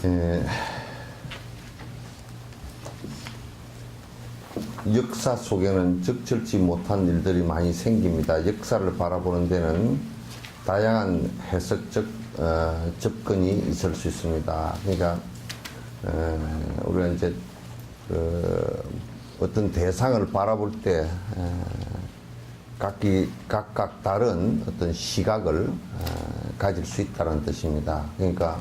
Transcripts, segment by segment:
예, 역사 속에는 적절치 못한 일들이 많이 생깁니다. 역사를 바라보는 데는 다양한 해석적 접근이 있을 수 있습니다. 그러니까 우리가 이제 어떤 대상을 바라볼 때 각각 다른 어떤 시각을 가질 수 있다는 뜻입니다. 그러니까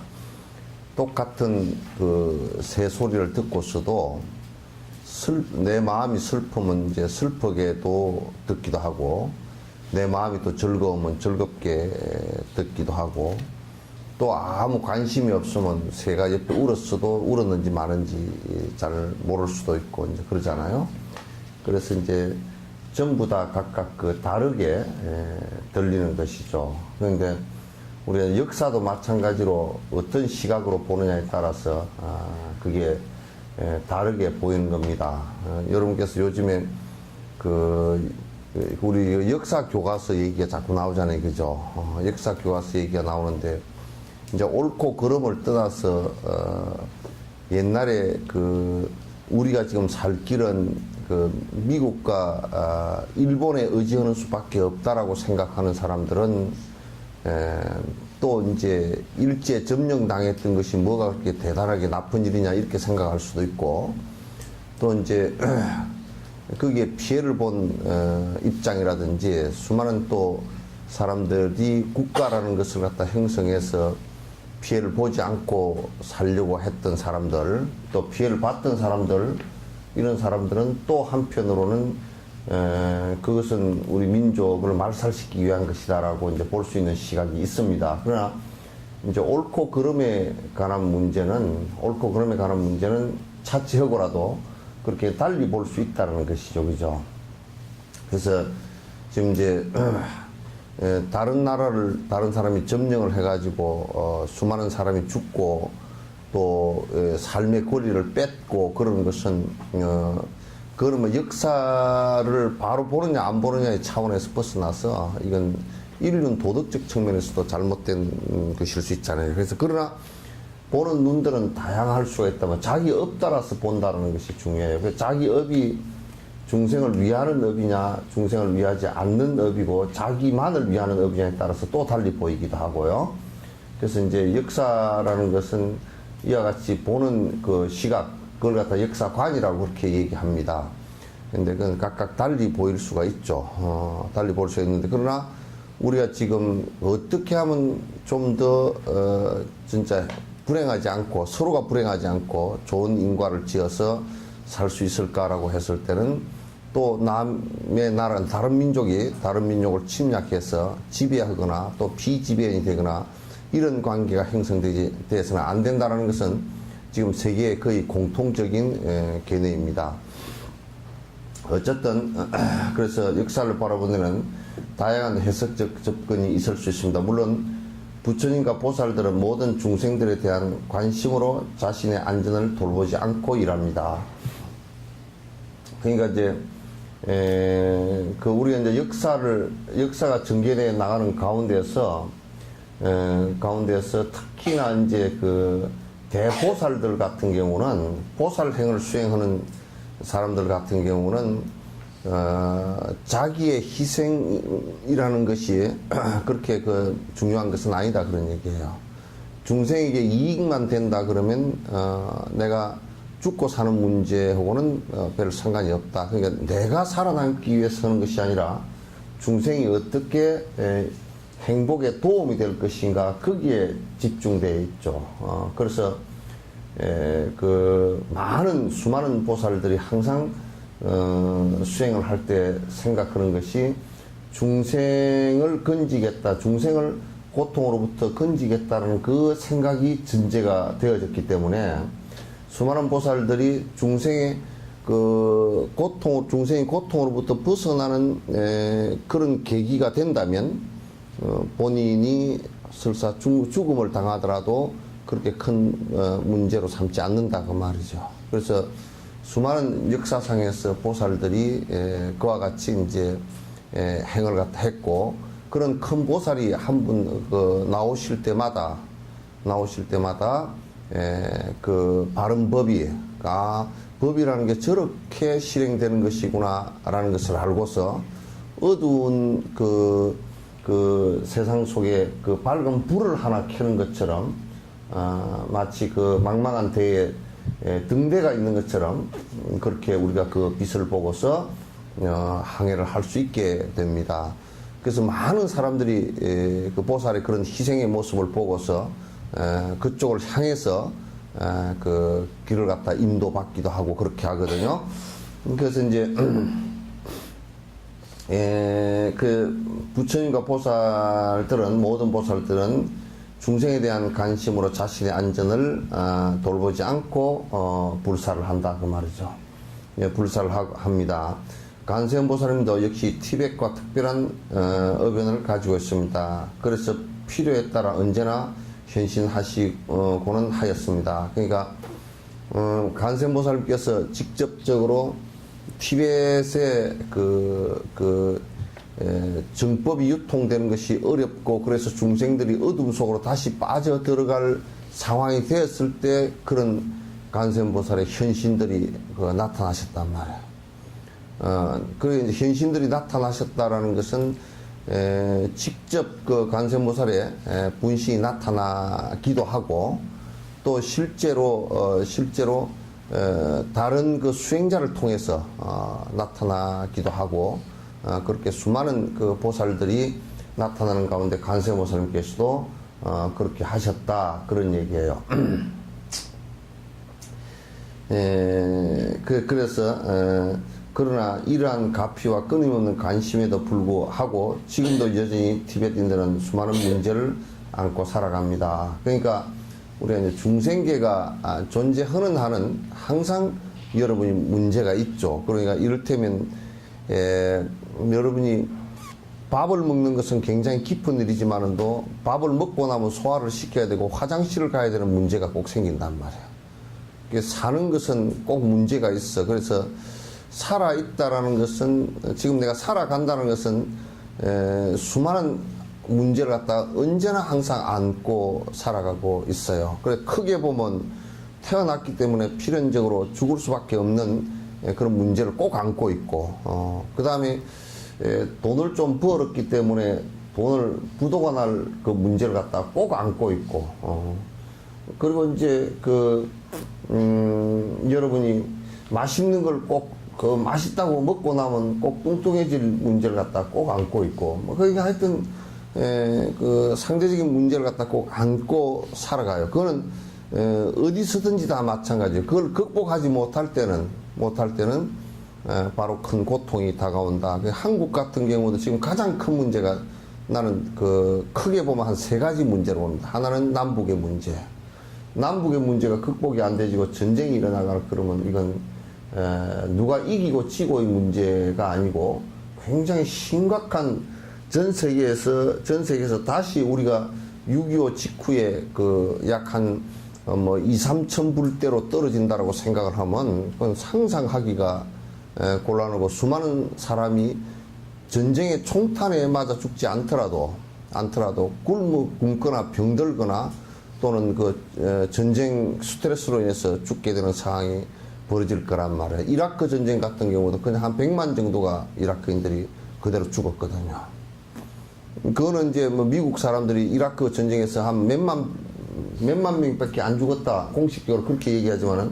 똑같은 그 새소리를 듣고서도 내 마음이 슬프면 이제 슬프게도 듣기도 하고, 내 마음이 또 즐거우면 즐겁게 듣기도 하고, 또 아무 관심이 없으면 새가 옆에 울었어도 울었는지 마는지 잘 모를 수도 있고 이제 그러잖아요. 그래서 이제 전부 다 각각 그 다르게 들리는 것이죠. 그런데 우리가 역사도 마찬가지로 어떤 시각으로 보느냐에 따라서 그게 다르게 보이는 겁니다. 여러분께서 요즘에 우리 역사 교과서 얘기가 자꾸 나오잖아요, 그죠? 역사 교과서 얘기가 나오는데 이제 옳고 그름을 떠나서 옛날에 우리가 지금 살 길은 미국과 일본에 의지하는 수밖에 없다라고 생각하는 사람들은 또 이제 일제 점령당했던 것이 뭐가 그렇게 대단하게 나쁜 일이냐 이렇게 생각할 수도 있고, 또 이제 거기에 피해를 본 입장이라든지 수많은 또 사람들이 국가라는 것을 갖다 형성해서 피해를 보지 않고 살려고 했던 사람들, 또 피해를 받던 사람들, 이런 사람들은 또 한편으로는 그것은 우리 민족을 말살시키기 위한 것이다라고 이제 볼 수 있는 시각이 있습니다. 그러나 이제 옳고 그름에 관한 문제는 차치하고라도 그렇게 달리 볼 수 있다는 것이죠, 그죠? 그래서 지금 이제 다른 나라를 다른 사람이 점령을 해가지고 수많은 사람이 죽고 또 삶의 권리를 뺏고 그런 것은 그거는 뭐 역사를 바로 보느냐 안 보느냐의 차원에서 벗어나서 이건 인륜 도덕적 측면에서도 잘못된 것일 수 있잖아요. 그래서 그러나 보는 눈들은 다양할 수가 있다면 자기 업 따라서 본다는 것이 중요해요. 그래서 자기 업이 중생을 위하는 업이냐 중생을 위하지 않는 업이고 자기만을 위하는 업이냐에 따라서 또 달리 보이기도 하고요. 그래서 이제 역사라는 것은 이와 같이 보는 그 시각, 그걸 갖다 역사관이라고 그렇게 얘기합니다. 근데 그건 각각 달리 보일 수가 있죠. 달리 볼 수 있는데, 그러나 우리가 지금 어떻게 하면 좀 더 진짜 불행하지 않고, 서로가 불행하지 않고 좋은 인과를 지어서 살 수 있을까라고 했을 때는 또 남의 나라는 다른 민족을 침략해서 지배하거나 또 비지배인이 되거나 이런 관계가 형성되어서는 안 된다는 것은 지금 세계의 거의 공통적인 견해입니다. 어쨌든 그래서 역사를 바라보는 데는 다양한 해석적 접근이 있을 수 있습니다. 물론 부처님과 보살들은 모든 중생들에 대한 관심으로 자신의 안전을 돌보지 않고 일합니다. 그러니까 이제 우리가 이제 역사가 전개되어 나가는 가운데서 특히나 이제 대보살들 같은 경우는, 보살행을 수행하는 사람들 같은 경우는 자기의 희생이라는 것이 그렇게 중요한 것은 아니다, 그런 얘기예요. 중생에게 이익만 된다 그러면 내가 죽고 사는 문제하고는 별 상관이 없다. 그러니까 내가 살아남기 위해서 하는 것이 아니라 중생이 어떻게 행복에 도움이 될 것인가, 거기에 집중되어 있죠. 그래서 수많은 보살들이 항상 수행을 할 때 생각하는 것이 중생을 건지겠다, 중생을 고통으로부터 건지겠다는 그 생각이 전제가 되어졌기 때문에 수많은 보살들이 중생이 고통으로부터 벗어나는 그런 계기가 된다면 본인이 설사 죽음을 당하더라도 그렇게 큰 문제로 삼지 않는다 그 말이죠. 그래서 수많은 역사상에서 보살들이 그와 같이 이제 행을 갖다 했고, 그런 큰 보살이 한 분 나오실 때마다 그 바른 법이, 법이라는 게 저렇게 실행되는 것이구나라는 것을 알고서 어두운 그 세상 속에 그 밝은 불을 하나 켜는 것처럼, 마치 그 망망한 대에 등대가 있는 것처럼 그렇게 우리가 그 빛을 보고서 항해를 할 수 있게 됩니다. 그래서 많은 사람들이 그 보살의 그런 희생의 모습을 보고서 그쪽을 향해서 그 길을 갖다 인도받기도 하고 그렇게 하거든요. 그래서 이제 그 부처님과 보살들은, 모든 보살들은 중생에 대한 관심으로 자신의 안전을 돌보지 않고 불사를 한다 그 말이죠. 불사를 합니다. 관세음 보살님도 역시 티벳과 특별한 의견을 가지고 있습니다. 그래서 필요에 따라 언제나 현신하시고는 하였습니다. 그러니까 관세음 보살님께서 직접적으로 티벳의 정법이 유통되는 것이 어렵고, 그래서 중생들이 어둠 속으로 다시 빠져 들어갈 상황이 되었을 때 그런 관세음 보살의 현신들이 나타나셨단 말이에요. 그리고 이제 현신들이 나타나셨다라는 것은 직접 그 관세음 보살의 분신이 나타나기도 하고, 또 실제로 다른 그 수행자를 통해서 나타나기도 하고, 그렇게 수많은 그 보살들이 나타나는 가운데 관세음 보살님께서도 그렇게 하셨다, 그런 얘기예요. 그래서 그러나 이러한 가피와 끊임없는 관심에도 불구하고 지금도 여전히 티베트인들은 수많은 문제를 안고 살아갑니다. 그러니까 우리가 이제 중생계가 존재하는 한은 항상 여러분이 문제가 있죠. 그러니까 이를테면 여러분이 밥을 먹는 것은 굉장히 깊은 일이지만도 밥을 먹고 나면 소화를 시켜야 되고 화장실을 가야 되는 문제가 꼭 생긴단 말이에요. 사는 것은 꼭 문제가 있어. 그래서 살아있다라는 것은, 지금 내가 살아간다는 것은 수많은 문제를 갖다 언제나 항상 안고 살아가고 있어요. 그래 크게 보면 태어났기 때문에 필연적으로 죽을 수밖에 없는 그런 문제를 꼭 안고 있고, 그 다음에 돈을 좀 벌었기 때문에 돈을 부도가 날 그 문제를 갖다 꼭 안고 있고, 그리고 이제 여러분이 맛있는 걸 꼭 맛있다고 먹고 나면 꼭 뚱뚱해질 문제를 갖다 꼭 안고 있고, 그러니까 하여튼 그 상대적인 문제를 갖다 꼭 안고 살아가요. 그거는 어디서든지 다 마찬가지예요. 그걸 극복하지 못할 때는 바로 큰 고통이 다가온다. 한국 같은 경우도 지금 가장 큰 문제가, 나는 크게 보면 한 세 가지 문제로 봅니다. 하나는 남북의 문제. 남북의 문제가 극복이 안 되고 전쟁이 일어나거나 그러면 이건 누가 이기고 지고의 문제가 아니고 굉장히 심각한, 전 세계에서 다시 우리가 6.25 직후에 약 한 2, 3천 불대로 떨어진다라고 생각을 하면 그건 상상하기가 곤란하고, 수많은 사람이 전쟁의 총탄에 맞아 죽지 않더라도 굶거나 병들거나 또는 전쟁 스트레스로 인해서 죽게 되는 상황이 벌어질 거란 말이에요. 이라크 전쟁 같은 경우도 그냥 한 100만 정도가 이라크인들이 그대로 죽었거든요. 그거는 이제 미국 사람들이 이라크 전쟁에서 한 몇만 명밖에 안 죽었다 공식적으로 그렇게 얘기하지만은,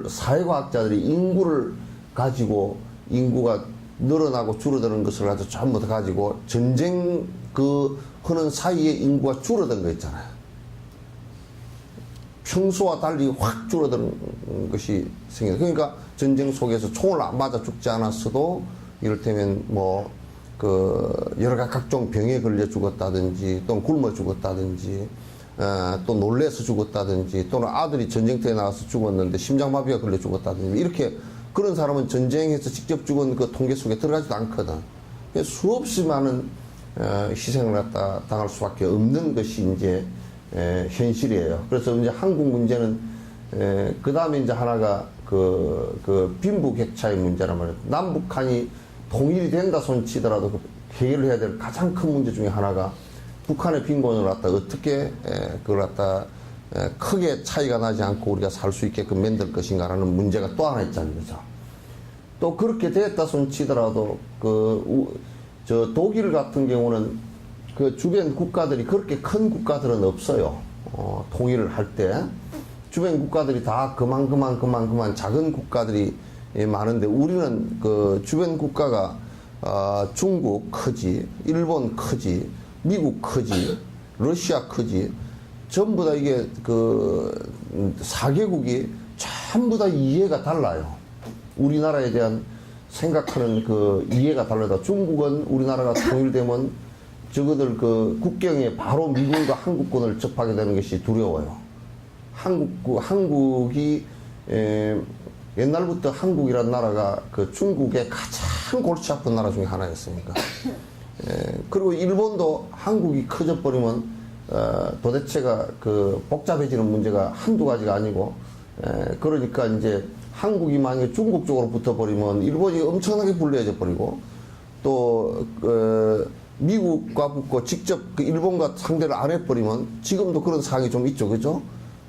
사회과학자들이 인구를 가지고, 인구가 늘어나고 줄어드는 것을 가지고 전부 다 가지고 전쟁 하는 사이에 인구가 줄어든 거 있잖아요. 평소와 달리 확 줄어드는 것이 생겨요. 그러니까 전쟁 속에서 총을 안 맞아 죽지 않았어도 이를테면 여러 가지 각종 병에 걸려 죽었다든지, 또는 굶어 죽었다든지, 또 놀래서 죽었다든지, 또는 아들이 전쟁터에 나가서 죽었는데 심장마비가 걸려 죽었다든지, 이렇게 그런 사람은 전쟁에서 직접 죽은 그 통계 속에 들어가지도 않거든. 수없이 많은 희생을 갖다 당할 수밖에 없는 것이 이제 현실이에요. 그래서 이제 한국 문제는 그 다음에 이제 하나가 빈부격차의 문제란 말이에요. 남북한이 통일이 된다 손치더라도 해결을 해야 될 가장 큰 문제 중에 하나가 북한의 빈곤을 갖다 어떻게 그걸 갖다 크게 차이가 나지 않고 우리가 살 수 있게끔 만들 것인가라는 문제가 또 하나 있잖아요. 그죠? 또 그렇게 됐다 손 치더라도 저 독일 같은 경우는 그 주변 국가들이 그렇게 큰 국가들은 없어요. 통일을 할 때 주변 국가들이 다 그만 작은 국가들이 많은데 우리는 그 주변 국가가 중국 크지, 일본 크지, 미국 크지, 러시아 크지, 전부 다 이게 그 4개국이 전부 다 이해가 달라요. 우리나라에 대한 생각하는 그 이해가 달라요. 중국은 우리나라가 통일되면 저거들 그 국경에 바로 미군과 한국군을 접하게 되는 것이 두려워요. 한국이 옛날부터 한국이라는 나라가 그 중국의 가장 골치 아픈 나라 중에 하나였으니까. 그리고 일본도 한국이 커져 버리면 도대체가 그 복잡해지는 문제가 한두 가지가 아니고, 그러니까 이제 한국이 만약에 중국 쪽으로 붙어버리면 일본이 엄청나게 불리해져 버리고, 또 미국과 붙고 직접 그 일본과 상대를 안 해버리면 지금도 그런 상황이 좀 있죠, 그죠?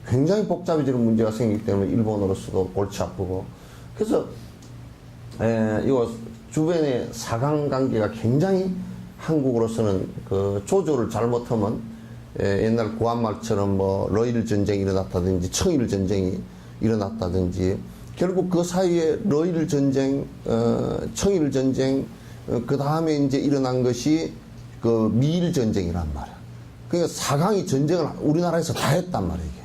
굉장히 복잡해지는 문제가 생기기 때문에 일본으로서도 골치 아프고, 그래서 이거 주변의 사강 관계가 굉장히 한국으로서는 그 조조를 잘못하면 옛날 구한말처럼 뭐 러일 전쟁이 일어났다든지 청일 전쟁이 일어났다든지, 결국 그 사이에 러일 전쟁, 청일 전쟁, 그 다음에 이제 일어난 것이 그 미일 전쟁이란 말이야. 그러니까 사강이 전쟁을 우리나라에서 다 했단 말이야, 이게.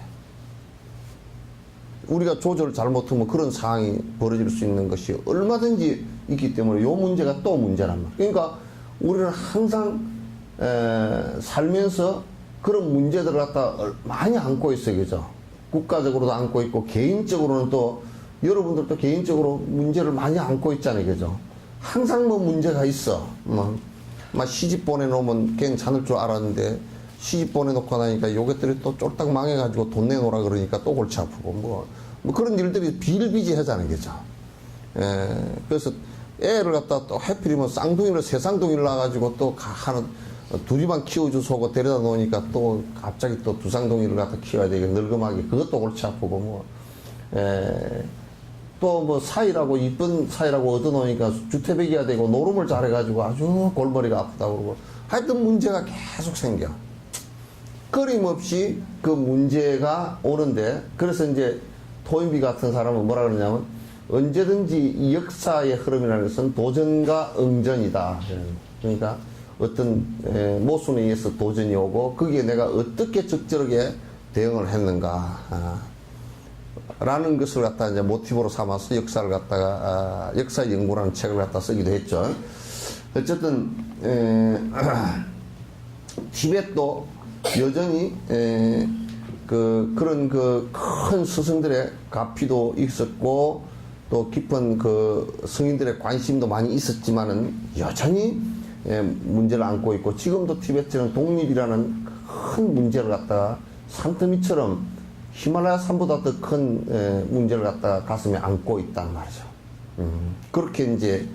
우리가 조절을 잘못하면 그런 상황이 벌어질 수 있는 것이 얼마든지 있기 때문에 요 문제가 또 문제란 말이야. 그러니까 우리는 항상 살면서 그런 문제들을 갖다 많이 안고 있어요, 그죠? 국가적으로도 안고 있고 개인적으로는 또 여러분들도 개인적으로 문제를 많이 안고 있잖아요, 그죠? 항상 뭐 문제가 있어. 막 시집 보내놓으면 괜찮을 줄 알았는데 시집 보내놓고 나니까 요것들이 또 쫄딱 망해가지고 돈 내놓으라 그러니까 또 골치 아프고 뭐 그런 일들이 비일비재하잖아요, 그죠? 그래서 애를 갖다 또 하필이면 쌍둥이를 세 쌍둥이를 낳아가지고 또 하는 둘이만 키워주소고 데려다 놓으니까 또 갑자기 또 두 쌍둥이를 갖다 키워야 되게 늙음하게 그것도 골치 아프고 뭐 또 뭐 사이라고 이쁜 사이라고 얻어놓으니까 주태백이야 되고 노름을 잘해가지고 아주 골머리가 아프다고 그러고 하여튼 문제가 계속 생겨. 끊임없이 그 문제가 오는데, 그래서 이제 토인비 같은 사람은 뭐라 그러냐면 언제든지 이 역사의 흐름이라는 것은 도전과 응전이다. 그러니까 어떤 모순에 의해서 도전이 오고 거기에 내가 어떻게 적절하게 대응을 했는가 라는 것을 갖다 이제 모티브로 삼아서 역사를 갖다가 역사 연구라는 책을 갖다 쓰기도 했죠. 어쨌든 티벳도 여전히 그런 그 큰 스승들의 가피도 있었고 또 깊은 그 성인들의 관심도 많이 있었지만은 여전히 문제를 안고 있고, 지금도 티베트는 독립이라는 큰 문제를 갖다가 산더미처럼 히말라야 산보다 더 큰 문제를 갖다가 가슴에 안고 있단 말이죠. 그렇게 이제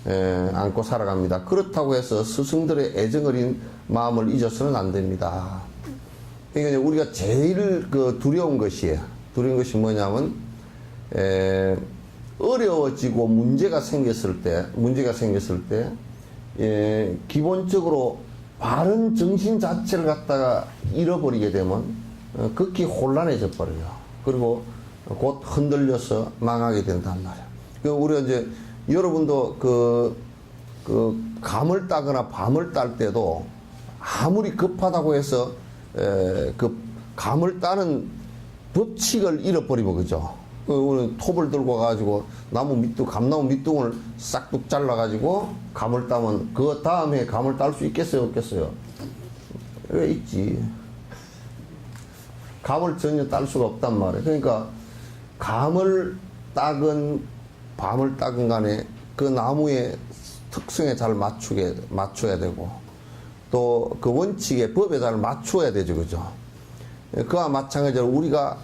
안고 살아갑니다. 그렇다고 해서 스승들의 애정 어린 마음을 잊어서는 안 됩니다. 그러니까 우리가 제일 그 두려운 것이 뭐냐면 어려워지고 문제가 생겼을 때 기본적으로 바른 정신 자체를 갖다가 잃어버리게 되면 극히 혼란해져 버려요. 그리고 곧 흔들려서 망하게 된단 말이야. 우리가 이제 여러분도 그 감을 따거나 밤을 딸 때도 아무리 급하다고 해서 그 감을 따는 법칙을 잃어버리면, 그죠? 우리는 톱을 들고 가가지고 감나무 밑둥을 싹둑 잘라가지고 감을 따면 그 다음에 감을 딸 수 있겠어요, 없겠어요? 왜 있지? 감을 전혀 딸 수가 없단 말이에요. 그러니까 감을 따건 밤을 따건 간에 그 나무의 특성에 잘 맞춰야 되고 또 그 원칙에 법에 잘 맞춰야 되죠, 그죠? 그와 마찬가지로 우리가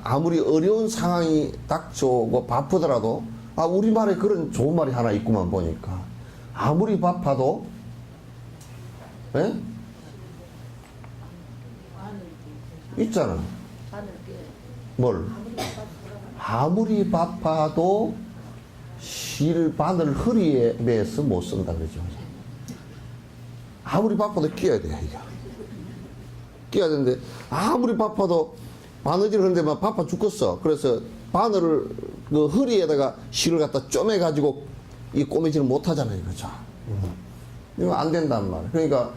아무리 어려운 상황이 닥쳐오고 바쁘더라도 우리말에 그런 좋은 말이 하나 있구만 보니까 아무리 바빠도 있잖아. 뭘? 아무리 바빠도 실바늘 허리에 매서 못 쓴다 그러죠. 아무리 바빠도 끼어야 돼, 이게. 끼어야 되는데, 아무리 바빠도 바느질 하는데만 바빠 죽겠어. 그래서 바늘을 그 허리에다가 실을 갖다 쪼매가지고 이 꼬매지를 못 하잖아요. 그죠? 이거 안 된단 말이야. 그러니까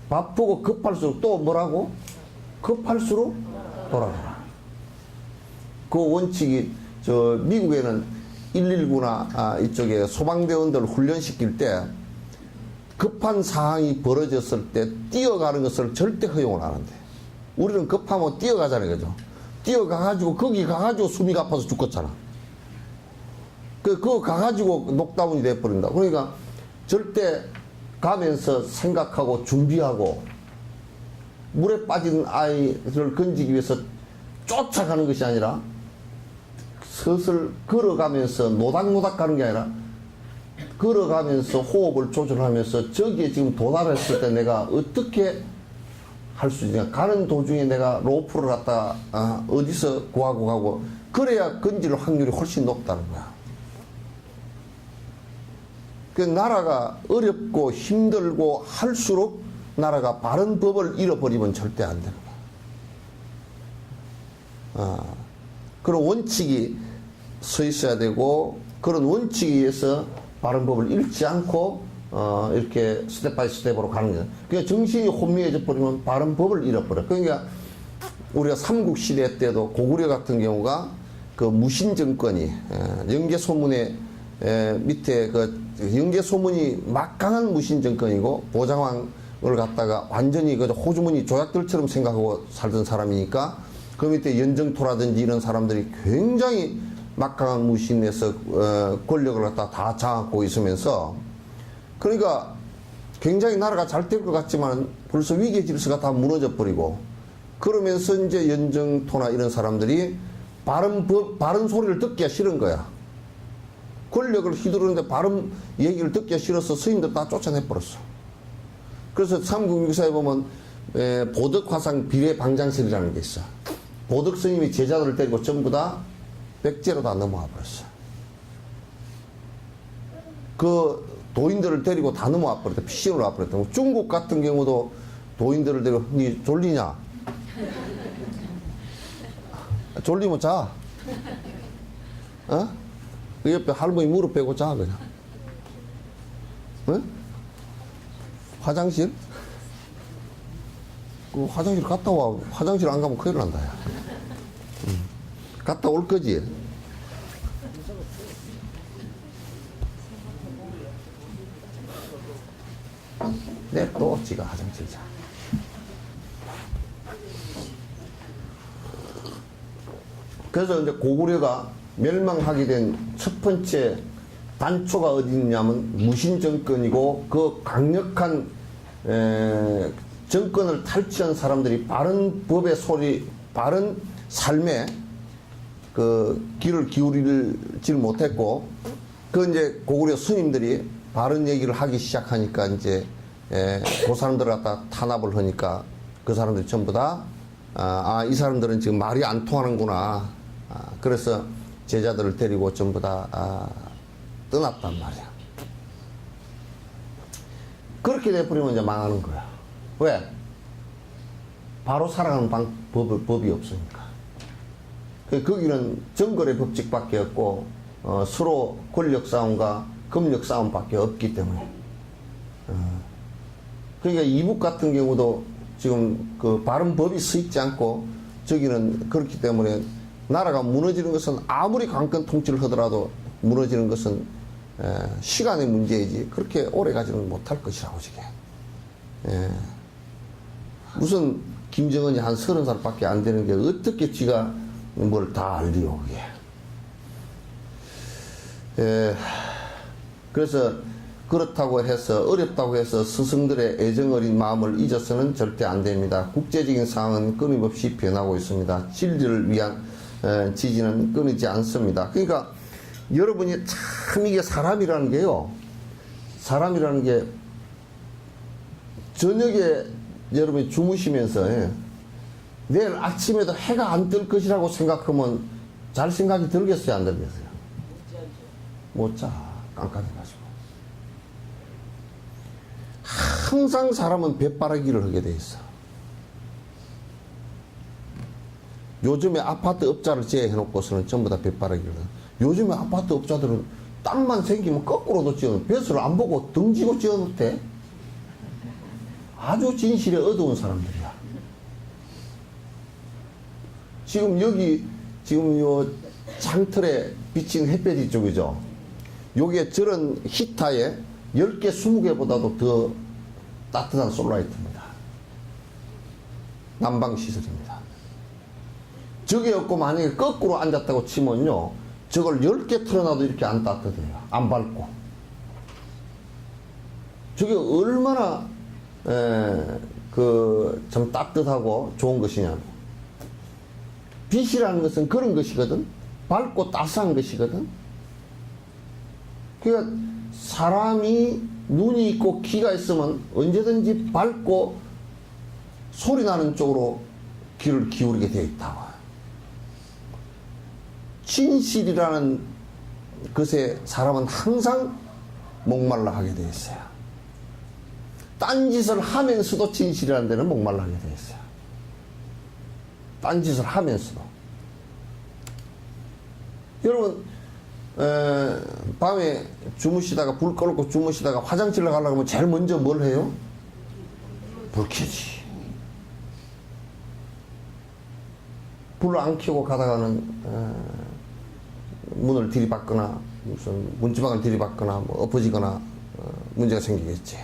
바쁘고 급할수록 또 뭐라고? 급할수록 돌아가라. 그 원칙이 저 미국에는 119나 이쪽에 소방대원들 훈련시킬 때 급한 상황이 벌어졌을 때 뛰어가는 것을 절대 허용을 안 한대. 우리는 급하면 뛰어가잖아요. 그죠? 뛰어가가지고 거기 가가지고 숨이 가빠서 죽겠잖아. 그거 가가지고 녹다운이 돼버린다. 그러니까 절대 가면서 생각하고 준비하고 물에 빠진 아이를 건지기 위해서 쫓아가는 것이 아니라 슬슬 걸어가면서 노닥노닥 가는 게 아니라 걸어가면서 호흡을 조절하면서 저기에 지금 도달했을 때 내가 어떻게 할 수 있냐. 가는 도중에 내가 로프를 갖다 어디서 구하고 가고 그래야 건질 확률이 훨씬 높다는 거야. 그 나라가 어렵고 힘들고 할수록 나라가 바른 법을 잃어버리면 절대 안 되는 거야. 그런 원칙이 서 있어야 되고 그런 원칙에 의해서 바른 법을 잃지 않고 이렇게 스텝 바이 스텝으로 가는 거예요. 그러니까 정신이 혼미해져 버리면 바른 법을 잃어버려. 그러니까 우리가 삼국시대 때도 고구려 같은 경우가 그 무신정권이 영계소문에 밑에 그 영계소문이 막강한 무신정권이고 보장왕을 갖다가 완전히 그 호주머니 조약들처럼 생각하고 살던 사람이니까 그 밑에 연정토라든지 이런 사람들이 굉장히 막강한 무신에서 권력을 갖다 다 장악하고 있으면서 그러니까 굉장히 나라가 잘 될 것 같지만 벌써 위계 질서가 다 무너져 버리고 그러면서 이제 연정토나 이런 사람들이 바른 소리를 듣기가 싫은 거야. 권력을 휘두르는데 바른 얘기를 듣기가 싫어서 스님들 다 쫓아내 버렸어. 그래서 삼국유사에 보면 보덕화상 비례방장실이라는 게 있어. 보덕 스님이 제자들을 데리고 전부 다 백제로 다 넘어와 버렸어. 그 도인들을 데리고 다 넘어와 버렸다. 피신으로 와 버렸다. 중국 같은 경우도 도인들을 데리고 니 졸리냐? 졸리면 자. 그 옆에 할머니 무릎 빼고 자 그냥. 화장실? 그 화장실 갔다 와. 화장실 안 가면 큰일 난다. 야. 갔다 올 거지. 또 지가 화장실 자. 그래서 이제 고구려가 멸망하게 된 첫 번째 단초가 어디 있냐면 무신정권이고 그 강력한 정권을 탈취한 사람들이 바른 법의 소리, 바른 삶에 그 귀를 기울이질 못했고 그 이제 고구려 스님들이 바른 얘기를 하기 시작하니까 이제 그 사람들을 갖다 탄압을 하니까 그 사람들이 전부 다 이 사람들은 지금 말이 안 통하는구나. 그래서 제자들을 데리고 전부 다 떠났단 말이야. 그렇게 돼버리면 이제 망하는 거야. 왜? 바로 살아가는 법이 없으니까. 거기는 정글의 법칙밖에 없고 서로 권력 싸움과 금력 싸움밖에 없기 때문에. 그러니까 이북 같은 경우도 지금 그 바른 법이 서 있지 않고 저기는 그렇기 때문에 나라가 무너지는 것은 아무리 강권 통치를 하더라도 무너지는 것은 시간의 문제이지 그렇게 오래 가지는 못할 것이라고 저게. 무슨 김정은이 한 30살밖에 안 되는 게 어떻게 지가 뭘 다 알리요 그게. 그래서 그렇다고 해서 어렵다고 해서 스승들의 애정어린 마음을 잊어서는 절대 안 됩니다. 국제적인 상황은 끊임없이 변하고 있습니다. 진리를 위한 지지는 끊이지 않습니다. 그러니까 여러분이 참 이게 사람이라는 게요. 사람이라는 게 저녁에 여러분이 주무시면서 내일 아침에도 해가 안 뜰 것이라고 생각하면 잘 생각이 들겠어요, 안 들겠어요? 못 자. 깜깜해가지고. 항상 사람은 뱃바라기를 하게 돼 있어. 요즘에 아파트 업자를 제외해놓고서는 전부 다 뱃바라기를 해. 요즘에 아파트 업자들은 땅만 생기면 거꾸로도 지어놓고 뱃을 안 보고 등지고 지어놓대. 아주 진실에 어두운 사람들이야. 지금 여기 지금 요 창틀에 비친 햇볕이 쪽이죠. 요게 저런 히타에 10개, 20개보다도 더 따뜻한 솔라이트입니다. 난방시설입니다. 저게 없고 만약에 거꾸로 앉았다고 치면요, 저걸 10개 틀어놔도 이렇게 안 따뜻해요. 안 밝고. 저게 얼마나 참 따뜻하고 좋은 것이냐. 빛이라는 것은 그런 것이거든. 밝고 따스한 것이거든. 그러니까 사람이 눈이 있고 귀가 있으면 언제든지 밝고 소리 나는 쪽으로 귀를 기울이게 되어 있다고. 진실이라는 것에 사람은 항상 목말라 하게 되어 있어요. 딴짓을 하면서도 진실이라는 데는 목말라 하게 되어 있어요. 딴짓을 하면서도. 여러분, 밤에 주무시다가 불 꺼놓고 주무시다가 화장실에 가려고 하면 제일 먼저 뭘 해요? 불 켜지. 불을 안 켜고 가다가는 문을 들이받거나 무슨 문지방을 들이받거나 뭐 엎어지거나 문제가 생기겠지.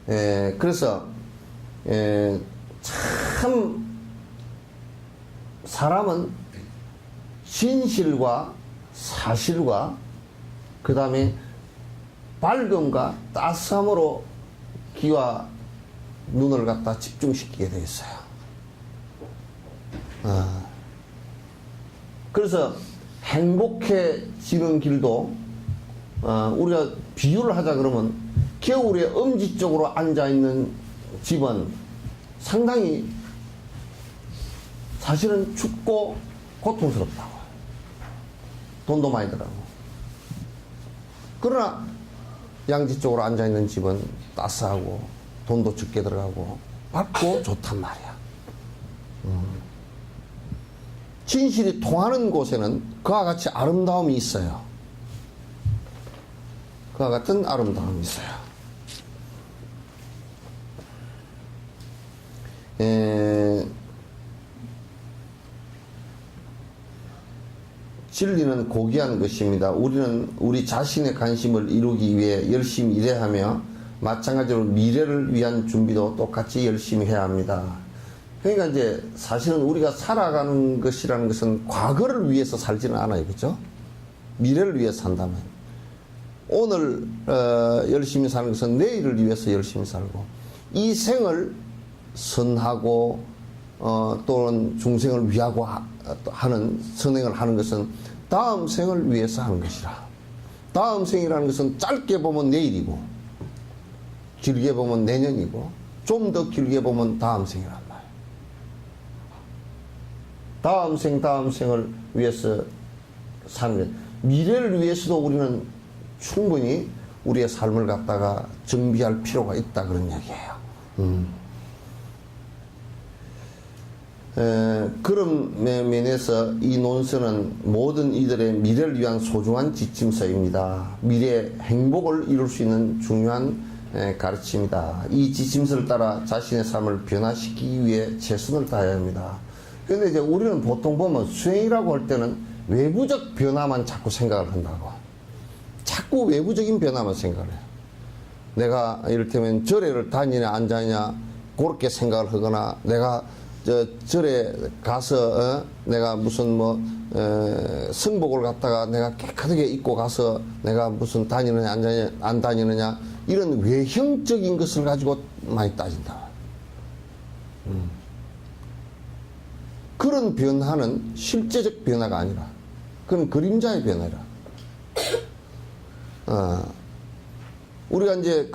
그래서 참 사람은 진실과 사실과 그 다음에 밝음과 따스함으로 귀와 눈을 갖다 집중시키게 되어 있어요. 그래서 행복해지는 길도 우리가 비유를 하자 그러면 겨울에 엄지 쪽으로 앉아있는 집은 상당히 사실은 춥고 고통스럽다고. 돈도 많이 들어가고. 그러나 양지 쪽으로 앉아있는 집은 따스하고 돈도 적게 들어가고 밝고 좋단 말이야. 진실이 통하는 곳에는 그와 같이 아름다움이 있어요. 그와 같은 아름다움이 있어요. 진리는 고귀한 것입니다. 우리는 우리 자신의 관심을 이루기 위해 열심히 일해야 하며 마찬가지로 미래를 위한 준비도 똑같이 열심히 해야 합니다. 그러니까 이제 사실은 우리가 살아가는 것이라는 것은 과거를 위해서 살지는 않아요. 그죠? 미래를 위해서 산다면. 오늘 열심히 사는 것은 내일을 위해서 열심히 살고, 이 생을 선하고 또는 중생을 위하고 하는 선행을 하는 것은 다음 생을 위해서 하는 것이라. 다음 생이라는 것은 짧게 보면 내일이고 길게 보면 내년이고 좀 더 길게 보면 다음 생이란 말이에요. 다음 생을 위해서 사는 것. 미래를 위해서도 우리는 충분히 우리의 삶을 갖다가 정비할 필요가 있다, 그런 얘기예요. 그런 면에서 이 논서는 모든 이들의 미래를 위한 소중한 지침서입니다. 미래의 행복을 이룰 수 있는 중요한 가르침이다. 이 지침서를 따라 자신의 삶을 변화시키기 위해 최선을 다해야 합니다. 그런데 이제 우리는 보통 보면 수행이라고 할 때는 외부적 변화만 자꾸 생각을 한다고. 자꾸 외부적인 변화만 생각을 해요. 내가 이를테면 절에를 다니냐 안 다니냐 그렇게 생각을 하거나, 내가 절에 가서 내가 무슨 승복을 갖다가 내가 깨끗하게 입고 가서 내가 무슨 다니느냐 안 다니느냐 이런 외형적인 것을 가지고 많이 따진다. 그런 변화는 실제적 변화가 아니라 그건 그림자의 변화라. 우리가 이제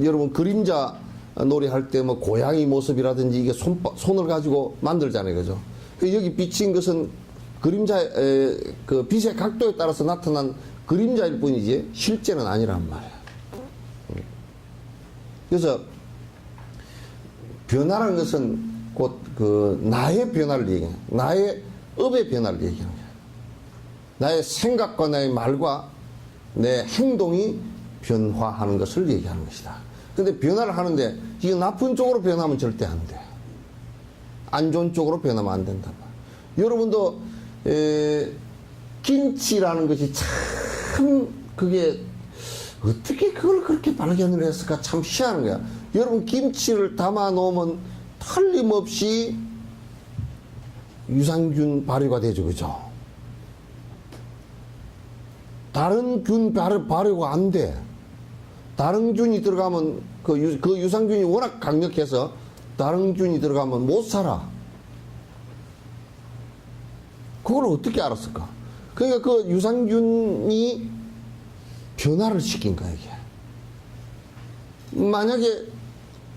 여러분 그림자 놀이할 때 뭐 고양이 모습이라든지 이게 손을 가지고 만들잖아요. 그죠? 여기 비친 것은 그 빛의 각도에 따라서 나타난 그림자일 뿐이지 실제는 아니란 말이야. 그래서 변화라는 것은 곧 그 나의 변화를 얘기해요. 나의 업의 변화를 얘기하는 거야. 나의 생각과 나의 말과 내 행동이 변화하는 것을 얘기하는 것이다. 근데 변화를 하는데 이게 나쁜 쪽으로 변하면 절대 안 돼. 안 좋은 쪽으로 변하면 안 된다. 여러분도 김치라는 것이 참 그게 어떻게 그걸 그렇게 발견을 했을까 참 희한한 거야. 여러분 김치를 담아 놓으면 틀림없이 유산균 발효가 되죠. 그죠? 다른 균 발효가 안 돼. 다른 균이 들어가면 그 유산균이 워낙 강력해서 다른 균이 들어가면 못 살아. 그걸 어떻게 알았을까? 그러니까 그 유산균이 변화를 시킨 거야, 이게. 만약에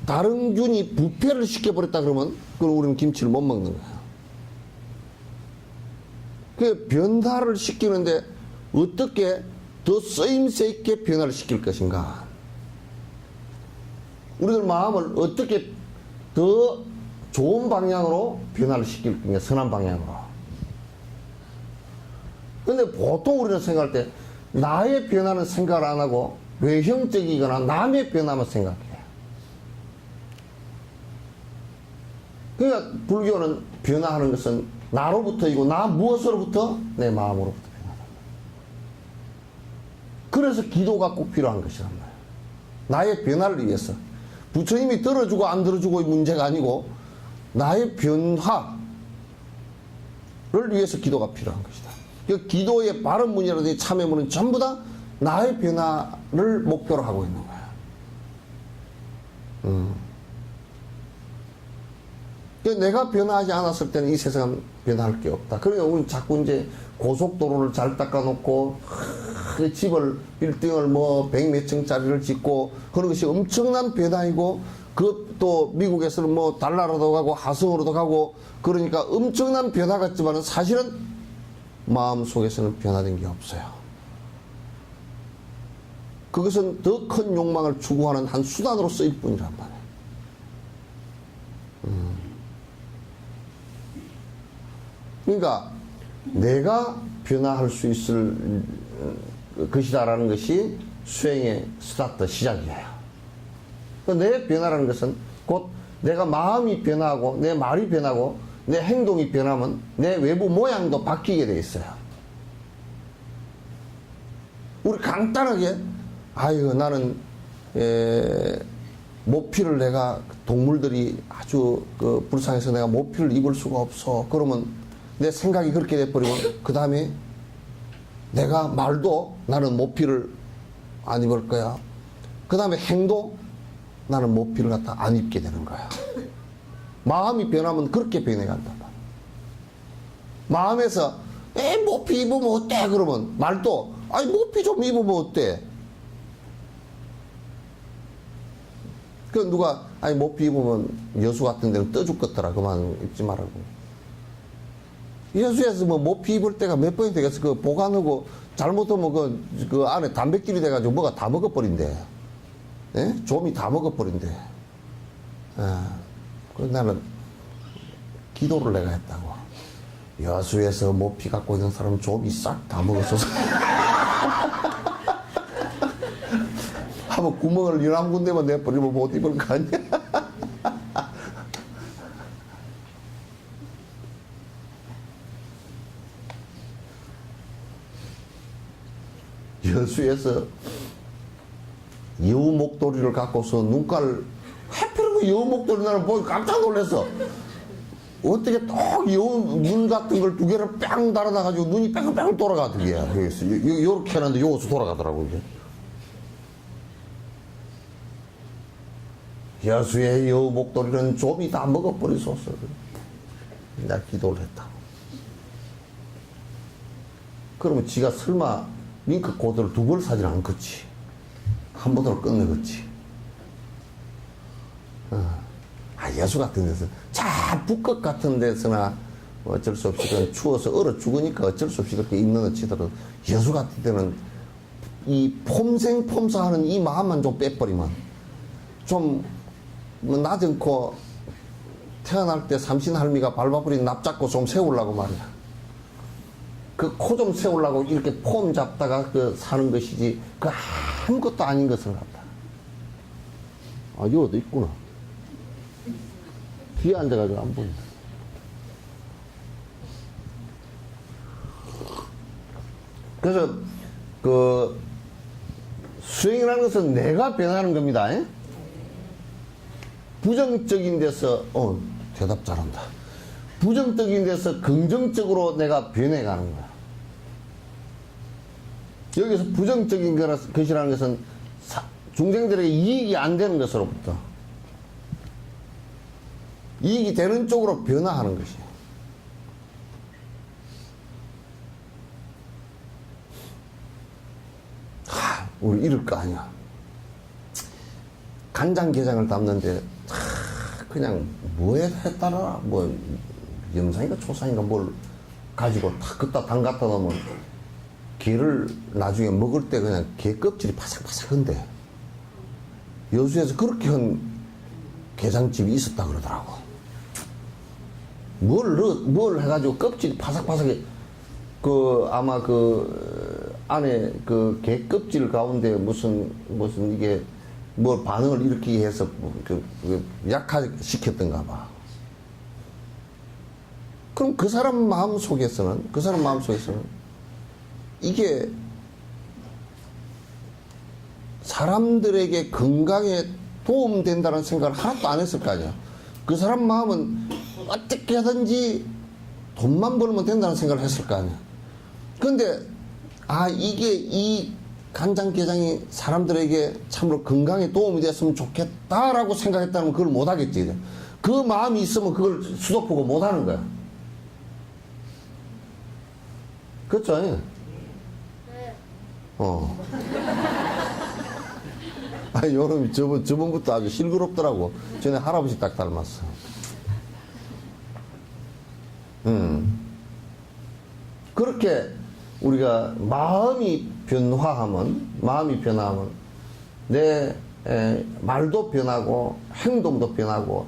다른 균이 부패를 시켜버렸다 그러면 그럼 우리는 김치를 못 먹는 거야. 그 변화를 시키는데 어떻게 더 쓰임새 있게 변화를 시킬 것인가? 우리들 마음을 어떻게 더 좋은 방향으로 변화를 시킬 건가? 선한 방향으로. 근데 보통 우리는 생각할 때 나의 변화는 생각을 안 하고 외형적이거나 남의 변화만 생각해. 그러니까 불교는 변화하는 것은 나로부터이고 나 무엇으로부터? 내 마음으로부터 변화한다. 그래서 기도가 꼭 필요한 것이란 말이야. 나의 변화를 위해서. 부처님이 들어주고 안 들어주고의 문제가 아니고 나의 변화를 위해서 기도가 필요한 것이다. 그 기도의 바른 문이라든지 참회문은 전부 다 나의 변화를 목표로 하고 있는 거야. 내가 변화하지 않았을 때는 이 세상은 변화할 게 없다. 그러니까 우리는 자꾸 이제 고속도로를 잘 닦아놓고 집을 빌딩을 뭐 100몇 층짜리를 짓고 그런 것이 엄청난 변화이고 그것도 미국에서는 뭐 달나라도 가고 화성으로도 가고 그러니까 엄청난 변화 같지만은 사실은 마음속에서는 변화된 게 없어요. 그것은 더 큰 욕망을 추구하는 한 수단으로 쓰일 뿐이란 말이에요. 그러니까 내가 변화할 수 있을 것이다라는 것이 수행의 스타트, 시작이에요. 내 변화라는 것은 곧 내가 마음이 변하고 내 말이 변하고 내 행동이 변하면 내 외부 모양도 바뀌게 돼 있어요. 우리 간단하게 아유 나는 모피를 내가 동물들이 아주 그 불쌍해서 내가 모피를 입을 수가 없어. 그러면 내 생각이 그렇게 돼버리면 그 다음에 내가 말도 나는 모피를 안 입을 거야. 그 다음에 행도 나는 모피를 갖다 안 입게 되는 거야. 마음이 변하면 그렇게 변해간단 말이야. 마음에서 모피 입으면 어때? 그러면 말도 아니 모피 좀 입으면 어때? 그 누가 아니 모피 입으면 여수 같은 데는 떠 죽겠더라. 그만 입지 말라고. 여수에서 뭐 모피 입을 때가 몇 번이 되겠어. 그 보관하고 잘못하면 그 안에 단백질이 돼가지고 뭐가 다 먹어버린대. 예? 좀이 다 먹어버린대. 그래서 나는 기도를 내가 했다고. 여수에서 모피 갖고 있는 사람은 좀이 싹 다 먹었어서. 한번 구멍을 11군데만 내버리면 못 입을 거 아니야? 여수에서 여우 목도리를 갖고서 눈깔을 해피르고 여우 목도리 나를 보고 깜짝 놀랐어. 어떻게 딱 여우 눈 같은 걸 두 개를 뺑 달아놔가지고 눈이 뺑뺑 돌아가던 게야. 요렇게 해놨는데 요것도 돌아가더라고, 이게. 여수의 여우 목도리는 좀이 다 먹어버리소서. 내가 기도를 했다. 그러면 지가 설마 링크 코드를 두 벌 사진 않겠지. 한 번으로 끝내겠지. 여수 같은 데서, 북극 같은 데서나 어쩔 수 없이 그냥 추워서 얼어 죽으니까 어쩔 수 없이 그렇게 입는 치더라도 여수 같은 데는 이 폼생폼사하는 이 마음만 좀 빼버리면 좀 낮은코 태어날 때 삼신할미가 밟아버린 납작고 좀 세우려고 말이야. 그 코 좀 세우려고 이렇게 폼 잡다가 그 사는 것이지 그 아무것도 아닌 것을 갖다. 여기도 있구나. 뒤에 앉아가지고 안 보인다. 그래서 그 수행이라는 것은 내가 변하는 겁니다. 부정적인 데서 대답 잘한다. 부정적인 데서 긍정적으로 내가 변해가는 거야. 여기서 부정적인 것이라는 것은 중생들에게 이익이 안 되는 것으로부터 이익이 되는 쪽으로 변화하는 것이에요. 우리 이럴 거 아니야. 간장게장을 담는데 그냥 뭐에 따라 염상인가 초상인가 뭘 가지고 다 그따 담 갖다 놓으면 게를 나중에 먹을 때 그냥 게 껍질이 바삭바삭한데 여수에서 그렇게 한 게장집이 있었다 그러더라고. 뭘 해가지고 껍질이 바삭바삭해. 아마 안에 게 껍질 가운데 무슨 이게 뭐 반응을 일으키게 해서 약화시켰던가 봐. 그럼 그 사람 마음 속에서는 이게 사람들에게 건강에 도움된다는 생각을 하나도 안 했을 거 아니야. 그 사람 마음은 어떻게 하든지 돈만 벌면 된다는 생각을 했을 거 아니야. 근데 이게 이 간장게장이 사람들에게 참으로 건강에 도움이 됐으면 좋겠다라고 생각했다면 그걸 못 하겠지. 그 마음이 있으면 그걸 수도보고 못 하는 거야. 그렇죠? 네. 요놈이 저번부터 아주 실그럽더라고. 전에 할아버지 딱 닮았어. 그렇게 우리가 마음이 변화하면 내 말도 변하고 행동도 변하고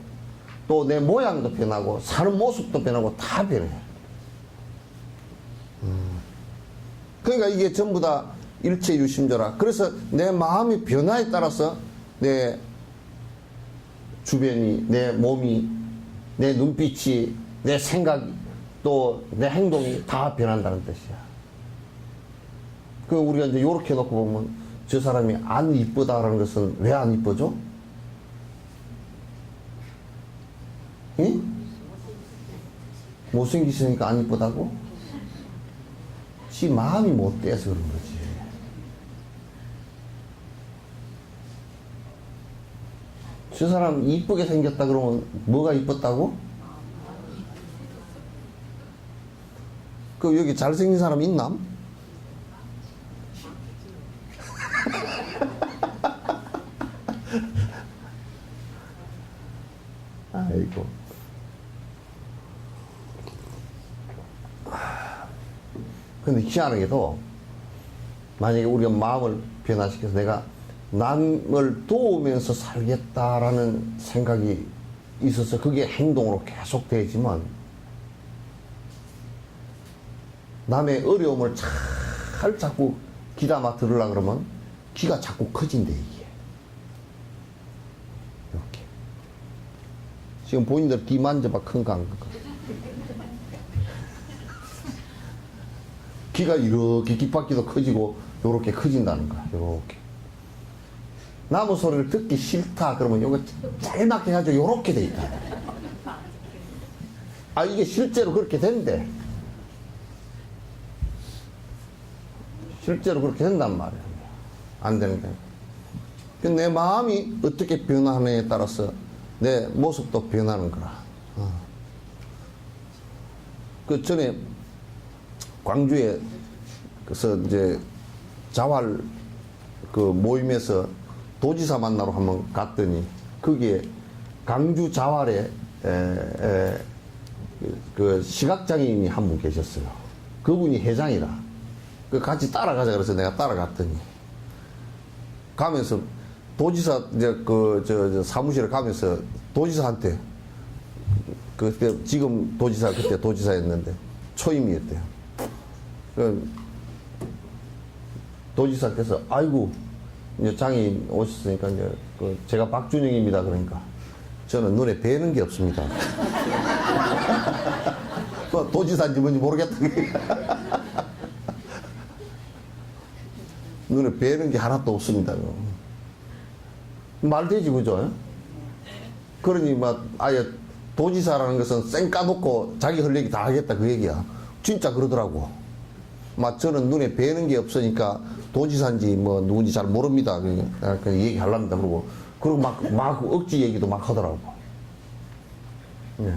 또 내 모양도 변하고 사는 모습도 변하고 다 변해. 그러니까 이게 전부 다 일체유심조라. 그래서 내 마음의 변화에 따라서 내 주변이, 내 몸이, 내 눈빛이, 내 생각이, 또 내 행동이 다 변한다는 뜻이야. 그 우리가 이제 요렇게 놓고 보면 저 사람이 안 이쁘다라는 것은 왜 안 이쁘죠? 응? 못생기시니까 안 이쁘다고? 지 마음이 못돼서 그런 거지. 저 사람 이쁘게 생겼다 그러면 뭐가 이뻤다고? 그 여기 잘생긴 사람 있나? 아이고. 근데 희한하게도 만약에 우리가 마음을 변화시켜서 내가 남을 도우면서 살겠다라는 생각이 있어서 그게 행동으로 계속 되지만 남의 어려움을 잘 자꾸 귀담아 들으려고 그러면 귀가 자꾸 커진대 이게. 이렇게. 지금 본인들 귀 만져봐. 큰 거 안 큰 거. 귀가 이렇게 귓바퀴도 커지고 요렇게 커진다는 거야. 요렇게. 나무 소리를 듣기 싫다 그러면 요거 짤막해 해가지고 요렇게 돼 있다. 이게 실제로 그렇게 된대. 실제로 그렇게 된단 말이야. 안 되는 게. 내 마음이 어떻게 변하느냐에 따라서 내 모습도 변하는 거라. 그 전에 광주에 그래서 이제 자활 그 모임에서 도지사 만나러 한번 갔더니 거기에 강주 자활에 그 시각장애인이 한 분 계셨어요. 그분이 회장이라. 그 같이 따라가자 그래서 내가 따라갔더니 가면서 도지사 이제 저 사무실에 가면서 도지사한테 그때 지금 도지사 그때 도지사였는데 초임이었대요. 그 도지사께서 아이고 이제 장애인 오셨으니까 이제 그 제가 박준영입니다. 그러니까 저는 눈에 뵈는 게 없습니다. 뭐 도지사인지 뭔지 모르겠다. 눈에 뵈는 게 하나도 없습니다. 말 되지, 그죠? 그러니 막 아예 도지사라는 것은 쌩 까놓고 자기 할 얘기 다 하겠다 그 얘기야. 진짜 그러더라고. 막 저는 눈에 뵈는 게 없으니까 도지사인지 뭐 누군지 잘 모릅니다. 그 얘기 하랍니다. 그리고 막 억지 얘기도 막 하더라고. 네.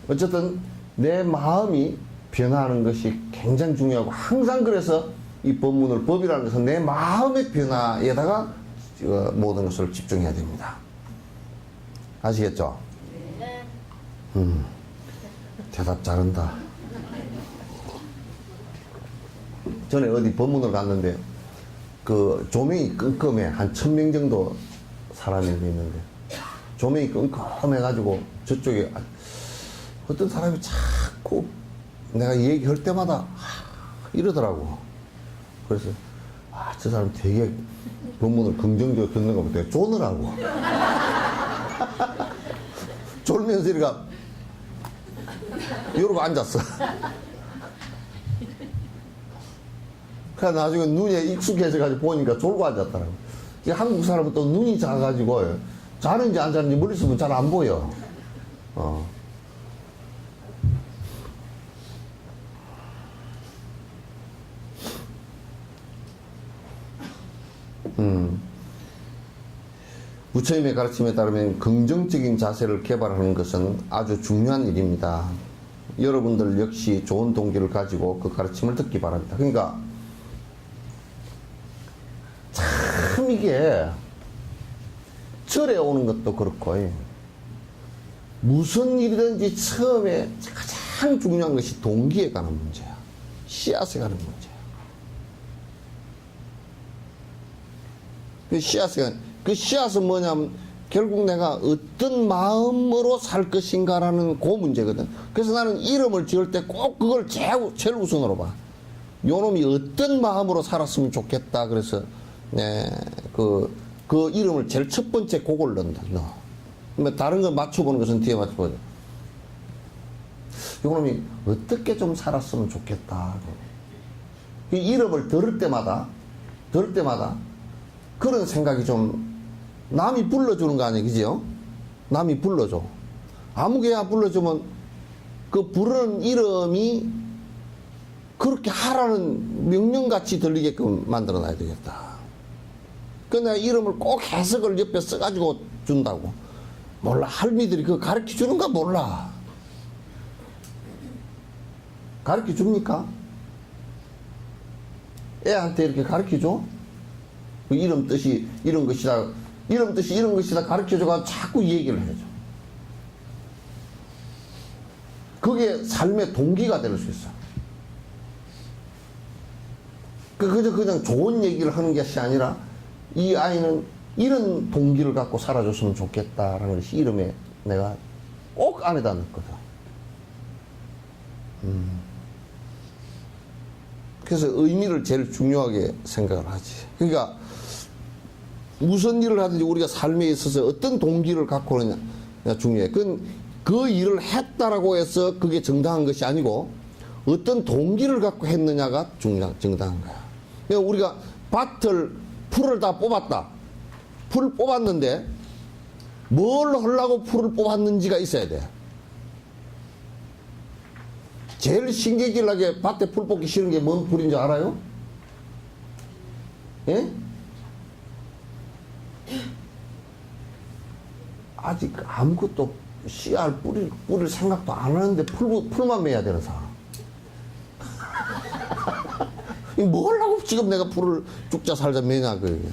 어쨌든 내 마음이 변화하는 것이 굉장히 중요하고 항상 그래서 이 법문을 법이라는 것은 내 마음의 변화에다가 모든 것을 집중해야 됩니다. 아시겠죠? 대답 잘한다. 전에 어디 법문을 갔는데 그 조명이 끔끔해. 한 1000명 정도 사람이 있는데 조명이 끔끔해가지고 저쪽에 어떤 사람이 자꾸 내가 얘기할 때마다 이러더라고. 그래서 저 사람 되게 법문을 긍정적으로 듣는 거 보다 쪼느라고. 졸면서 이리가 이러고 앉았어. 그래 나중에 눈에 익숙해져가지고 보니까 졸고 앉았더라고. 한국 사람은 또 눈이 작아가지고 자는지 안 자는지 멀리 있으면 잘 안 보여. 부처님의 가르침에 따르면 긍정적인 자세를 개발하는 것은 아주 중요한 일입니다. 여러분들 역시 좋은 동기를 가지고 그 가르침을 듣기 바랍니다. 그러니까 참 이게 절에 오는 것도 그렇고 무슨 일이든지 처음에 가장 중요한 것이 동기에 관한 문제야. 씨앗에 관한 문제야. 그 씨앗은 뭐냐면 결국 내가 어떤 마음으로 살 것인가라는 그 문제거든. 그래서 나는 이름을 지을 때 꼭 그걸 제일 우선으로 봐. 요놈이 어떤 마음으로 살았으면 좋겠다. 그래서 그 이름을 제일 첫 번째 그걸 넣는다. 뭐 다른 거 맞춰보는 것은 뒤에 맞춰보자. 요놈이 어떻게 좀 살았으면 좋겠다. 이 이름을 들을 때마다 그런 생각이 좀 남이 불러주는 거 아니에요, 그죠? 남이 불러줘. 아무개야 불러주면 그 부르는 이름이 그렇게 하라는 명령같이 들리게끔 만들어놔야 되겠다. 그 내가 이름을 꼭 해석을 옆에 써가지고 준다고. 몰라. 할미들이 그거 가르쳐 주는가 몰라. 가르쳐 줍니까? 애한테 이렇게 가르쳐 줘? 그 이름 뜻이 이런 것이다. 이름 뜻이 이런 것이다. 가르쳐 줘가 자꾸 얘기를 해줘. 그게 삶의 동기가 될 수 있어. 그저 그냥 좋은 얘기를 하는 것이 아니라 이 아이는 이런 동기를 갖고 살아줬으면 좋겠다라는 것이 이름에 내가 꼭 안에다 넣거든. 그래서 의미를 제일 중요하게 생각을 하지. 그러니까 무슨 일을 하든지 우리가 삶에 있어서 어떤 동기를 갖고 하느냐 중요해. 그 일을 했다라고 해서 그게 정당한 것이 아니고 어떤 동기를 갖고 했느냐가 정당한 거야. 그러니까 우리가 풀을 다 뽑았다. 풀을 뽑았는데 뭘 하려고 풀을 뽑았는지가 있어야 돼. 제일 신경질나게 밭에 풀 뽑기 싫은 게 뭔 풀인 줄 알아요? 예? 아직 아무것도 씨알 뿌릴 생각도 안 하는데 풀만 매야 되는 사람. 뭘 하고 지금 내가 풀을 죽자 살자 매냐, 그게.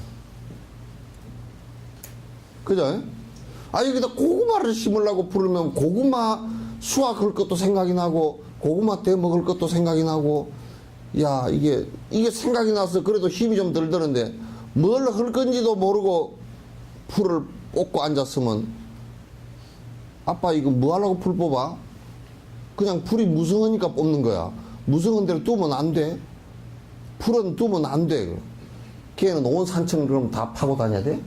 그죠? 아, 여기다 고구마를 심으려고 부르면 고구마 수확할 것도 생각이 나고, 고구마 떼 먹을 것도 생각이 나고, 야, 이게 생각이 나서 그래도 힘이 좀 덜 드는데, 뭘 할 건지도 모르고 풀을 뽑고 앉았으면, 아빠 이거 뭐 하려고 풀 뽑아? 그냥 풀이 무성하니까 뽑는 거야. 무성한 대로 두면 안 돼. 풀은 두면 안 돼. 걔는 온 산청을 그럼 다 파고 다녀야 돼?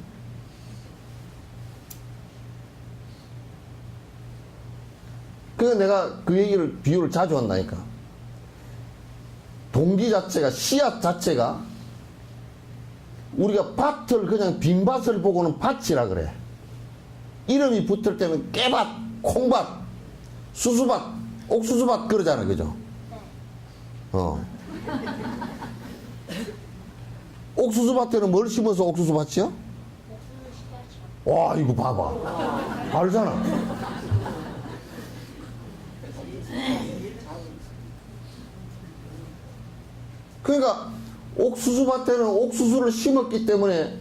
그래서 내가 그 얘기를, 비유를 자주 한다니까. 동기 자체가, 씨앗 자체가, 우리가 밭을 그냥 빈 밭을 보고는 밭이라 그래. 이름이 붙을 때는 깨밭, 콩밭, 수수밭, 옥수수밭 그러잖아, 그죠? 옥수수밭에는 뭘 심어서 옥수수밭이야? 와, 이거 봐봐. 알잖아. 그러니까 옥수수밭에는 옥수수를 심었기 때문에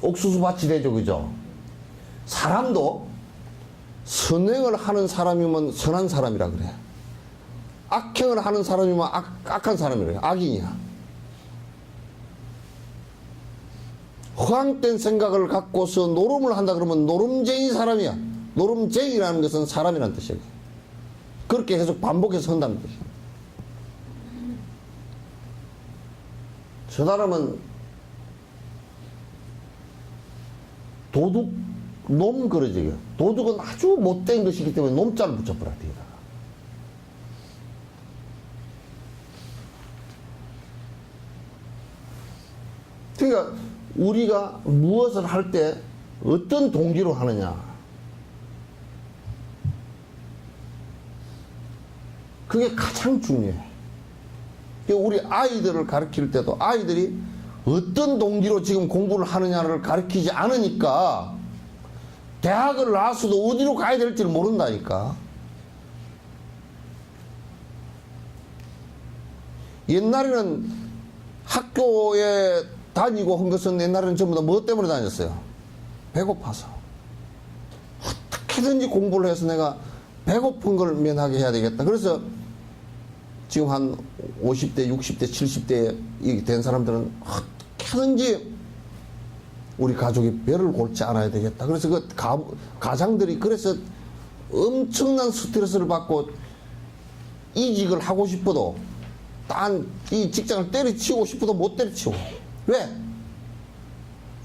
옥수수밭이 되죠, 그죠? 사람도 선행을 하는 사람이면 선한 사람이라 그래. 악행을 하는 사람이면 악한 사람이라 그래. 악인이야. 허황된 생각을 갖고서 노름을 한다 그러면 노름쟁이 사람이야. 노름쟁이라는 것은 사람이라는 뜻이야. 그렇게 계속 반복해서 한다는 뜻이야. 저 사람은 도둑, 놈 그러지. 도둑은 아주 못된 것이기 때문에 놈자를 붙여버려, 뒤에다가. 그러니까 우리가 무엇을 할 때 어떤 동기로 하느냐. 그게 가장 중요해. 우리 아이들을 가르칠 때도 아이들이 어떤 동기로 지금 공부를 하느냐를 가르치지 않으니까 대학을 나와서도 어디로 가야 될지를 모른다니까. 옛날에는 학교에 다니고 한 것은 옛날에는 전부 다 뭐 때문에 다녔어요? 배고파서. 어떻게든지 공부를 해서 내가 배고픈 걸 면하게 해야 되겠다. 그래서 지금 한 50대, 60대, 70대 된 사람들은 어떻게든지 우리 가족이 배를 골지 않아야 되겠다. 그래서 그 가장들이 그래서 엄청난 스트레스를 받고 이직을 하고 싶어도 딴 이 직장을 때려치우고 싶어도 못 때려치우고. 왜?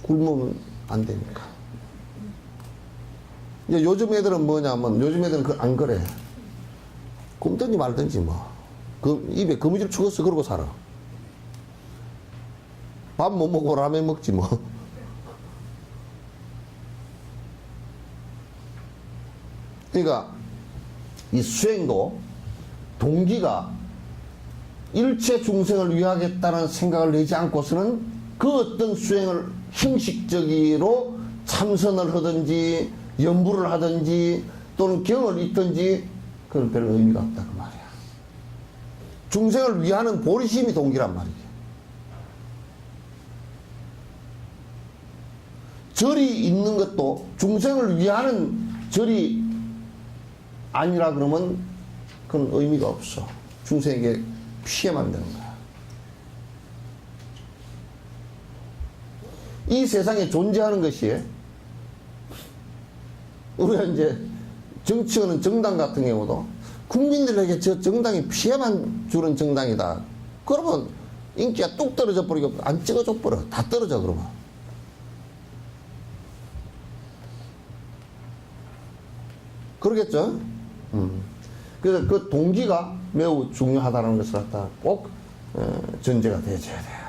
굶으면 안 되니까. 이제 요즘 애들은 뭐냐면, 요즘 애들은 안 그래. 굶든지 말든지 뭐. 입에 거미줄 죽었어 그러고 살아. 밥 못 먹고 라면 먹지 뭐. 그러니까 이 수행도 동기가 일체 중생을 위하겠다는 생각을 내지 않고서는 그 어떤 수행을 형식적으로 참선을 하든지 연부를 하든지 또는 경을 읽든지 그건 별 의미가 없다 그 말이야. 중생을 위하는 보리심이 동기란 말이에요. 절이 있는 것도 중생을 위하는 절이 아니라 그러면 그건 의미가 없어. 중생에게 피해만 되는 거야. 이 세상에 존재하는 것이 우리가 이제 정치하는 정당 같은 경우도 국민들에게 저 정당이 피해만 주는 정당이다. 그러면 인기가 뚝 떨어져 버리고 안 찍어줘 버려. 다 떨어져 그러면. 그러겠죠? 그래서 그 동기가 매우 중요하다는 것을 갖다 꼭 전제가 되어줘야 돼요.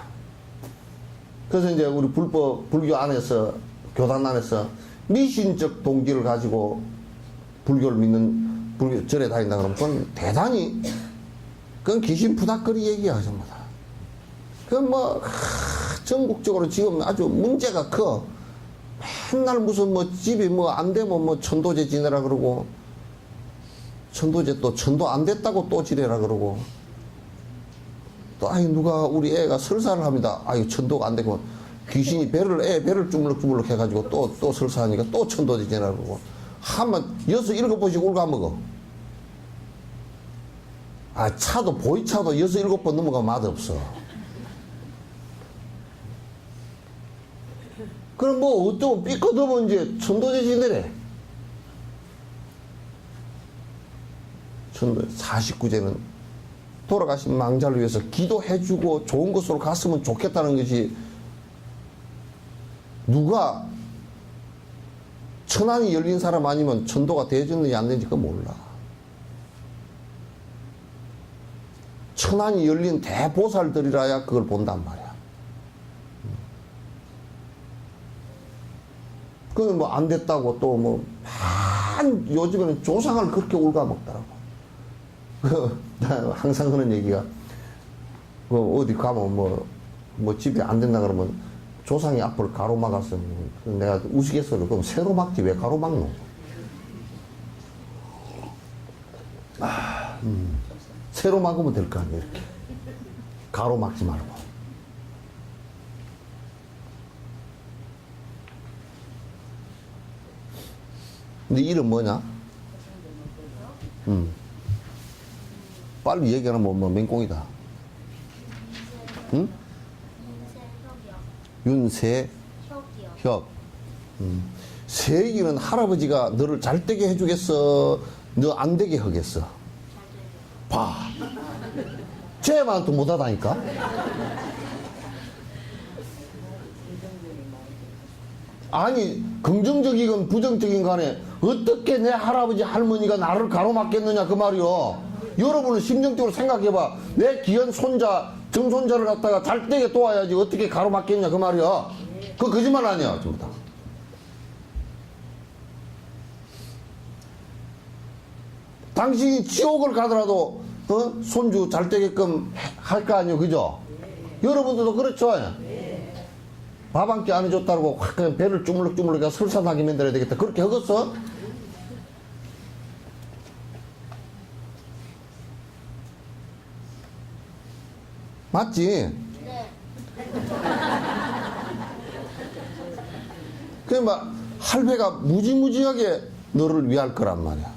그래서 이제 우리 불교 안에서, 교단 안에서 미신적 동기를 가지고 불교를 믿는, 불교 절에 다닌다 그러면 그건 대단히, 그건 귀신 푸닥거리 얘기야, 전부 다. 그건 뭐, 전국적으로 지금 아주 문제가 커. 맨날 무슨 뭐 집이 뭐 안 되면 뭐 천도제 지내라 그러고, 천도제 또 천도 안 됐다고 또 지내라 그러고, 또 아이 누가 우리 애가 설사를 합니다. 아유 천도가 안 되고 귀신이 배를 주물럭주물럭 해가지고 또 설사하니까 또 천도지지라고 하면 6, 7번씩 울가먹어. 아, 차도, 보이차도 6, 7번 넘어가면 맛없어. 그럼 뭐 어쩌고 삐끗하면 이제 천도지지네. 49제는 돌아가신 망자를 위해서 기도해주고 좋은 곳으로 갔으면 좋겠다는 것이, 누가 천안이 열린 사람 아니면 천도가 되어졌는지 안 되는지 그거 몰라. 천안이 열린 대보살들이라야 그걸 본단 말이야. 그건 뭐 안 됐다고 또 뭐, 요즘에는 조상을 그렇게 울가먹더라고. 항상 그런 얘기가, 어디 가면 뭐 집에 안 된다 그러면 조상이 앞을 가로막았어. 내가 우스갯소리로, 그럼 새로 막지 왜 가로막노? 새로 막으면 될 거 아니야, 이렇게. 가로막지 말고. 근데 이름 뭐냐? 빨리 얘기하면 뭐 맹꽁이다. 응? 윤세혁. 세혁이는 할아버지가 너를 잘 되게 해주겠어? 너 안 되게 하겠어? 봐. 쟤만 또 못하다니까? 아니, 긍정적이건 부정적인 간에 어떻게 내 할아버지 할머니가 나를 가로막겠느냐 그 말이요. 여러분은 심정적으로 생각해봐. 내 귀한 손자, 정손자를 갖다가 잘 되게 도와야지 어떻게 가로막겠냐 그 말이야. 그거 거짓말 아니야 전부 다. 당신이 지옥을 가더라도 손주 잘 되게끔 할 거 아니에요, 그죠? 여러분들도 그렇죠. 밥 한 끼 안 해줬다고 확 그냥 배를 주물럭주물럭 설사나게 만들어야 되겠다 그렇게 하겠어? 맞지? 네. 그래 막 할배가 무지무지하게 너를 위할 거란 말이야.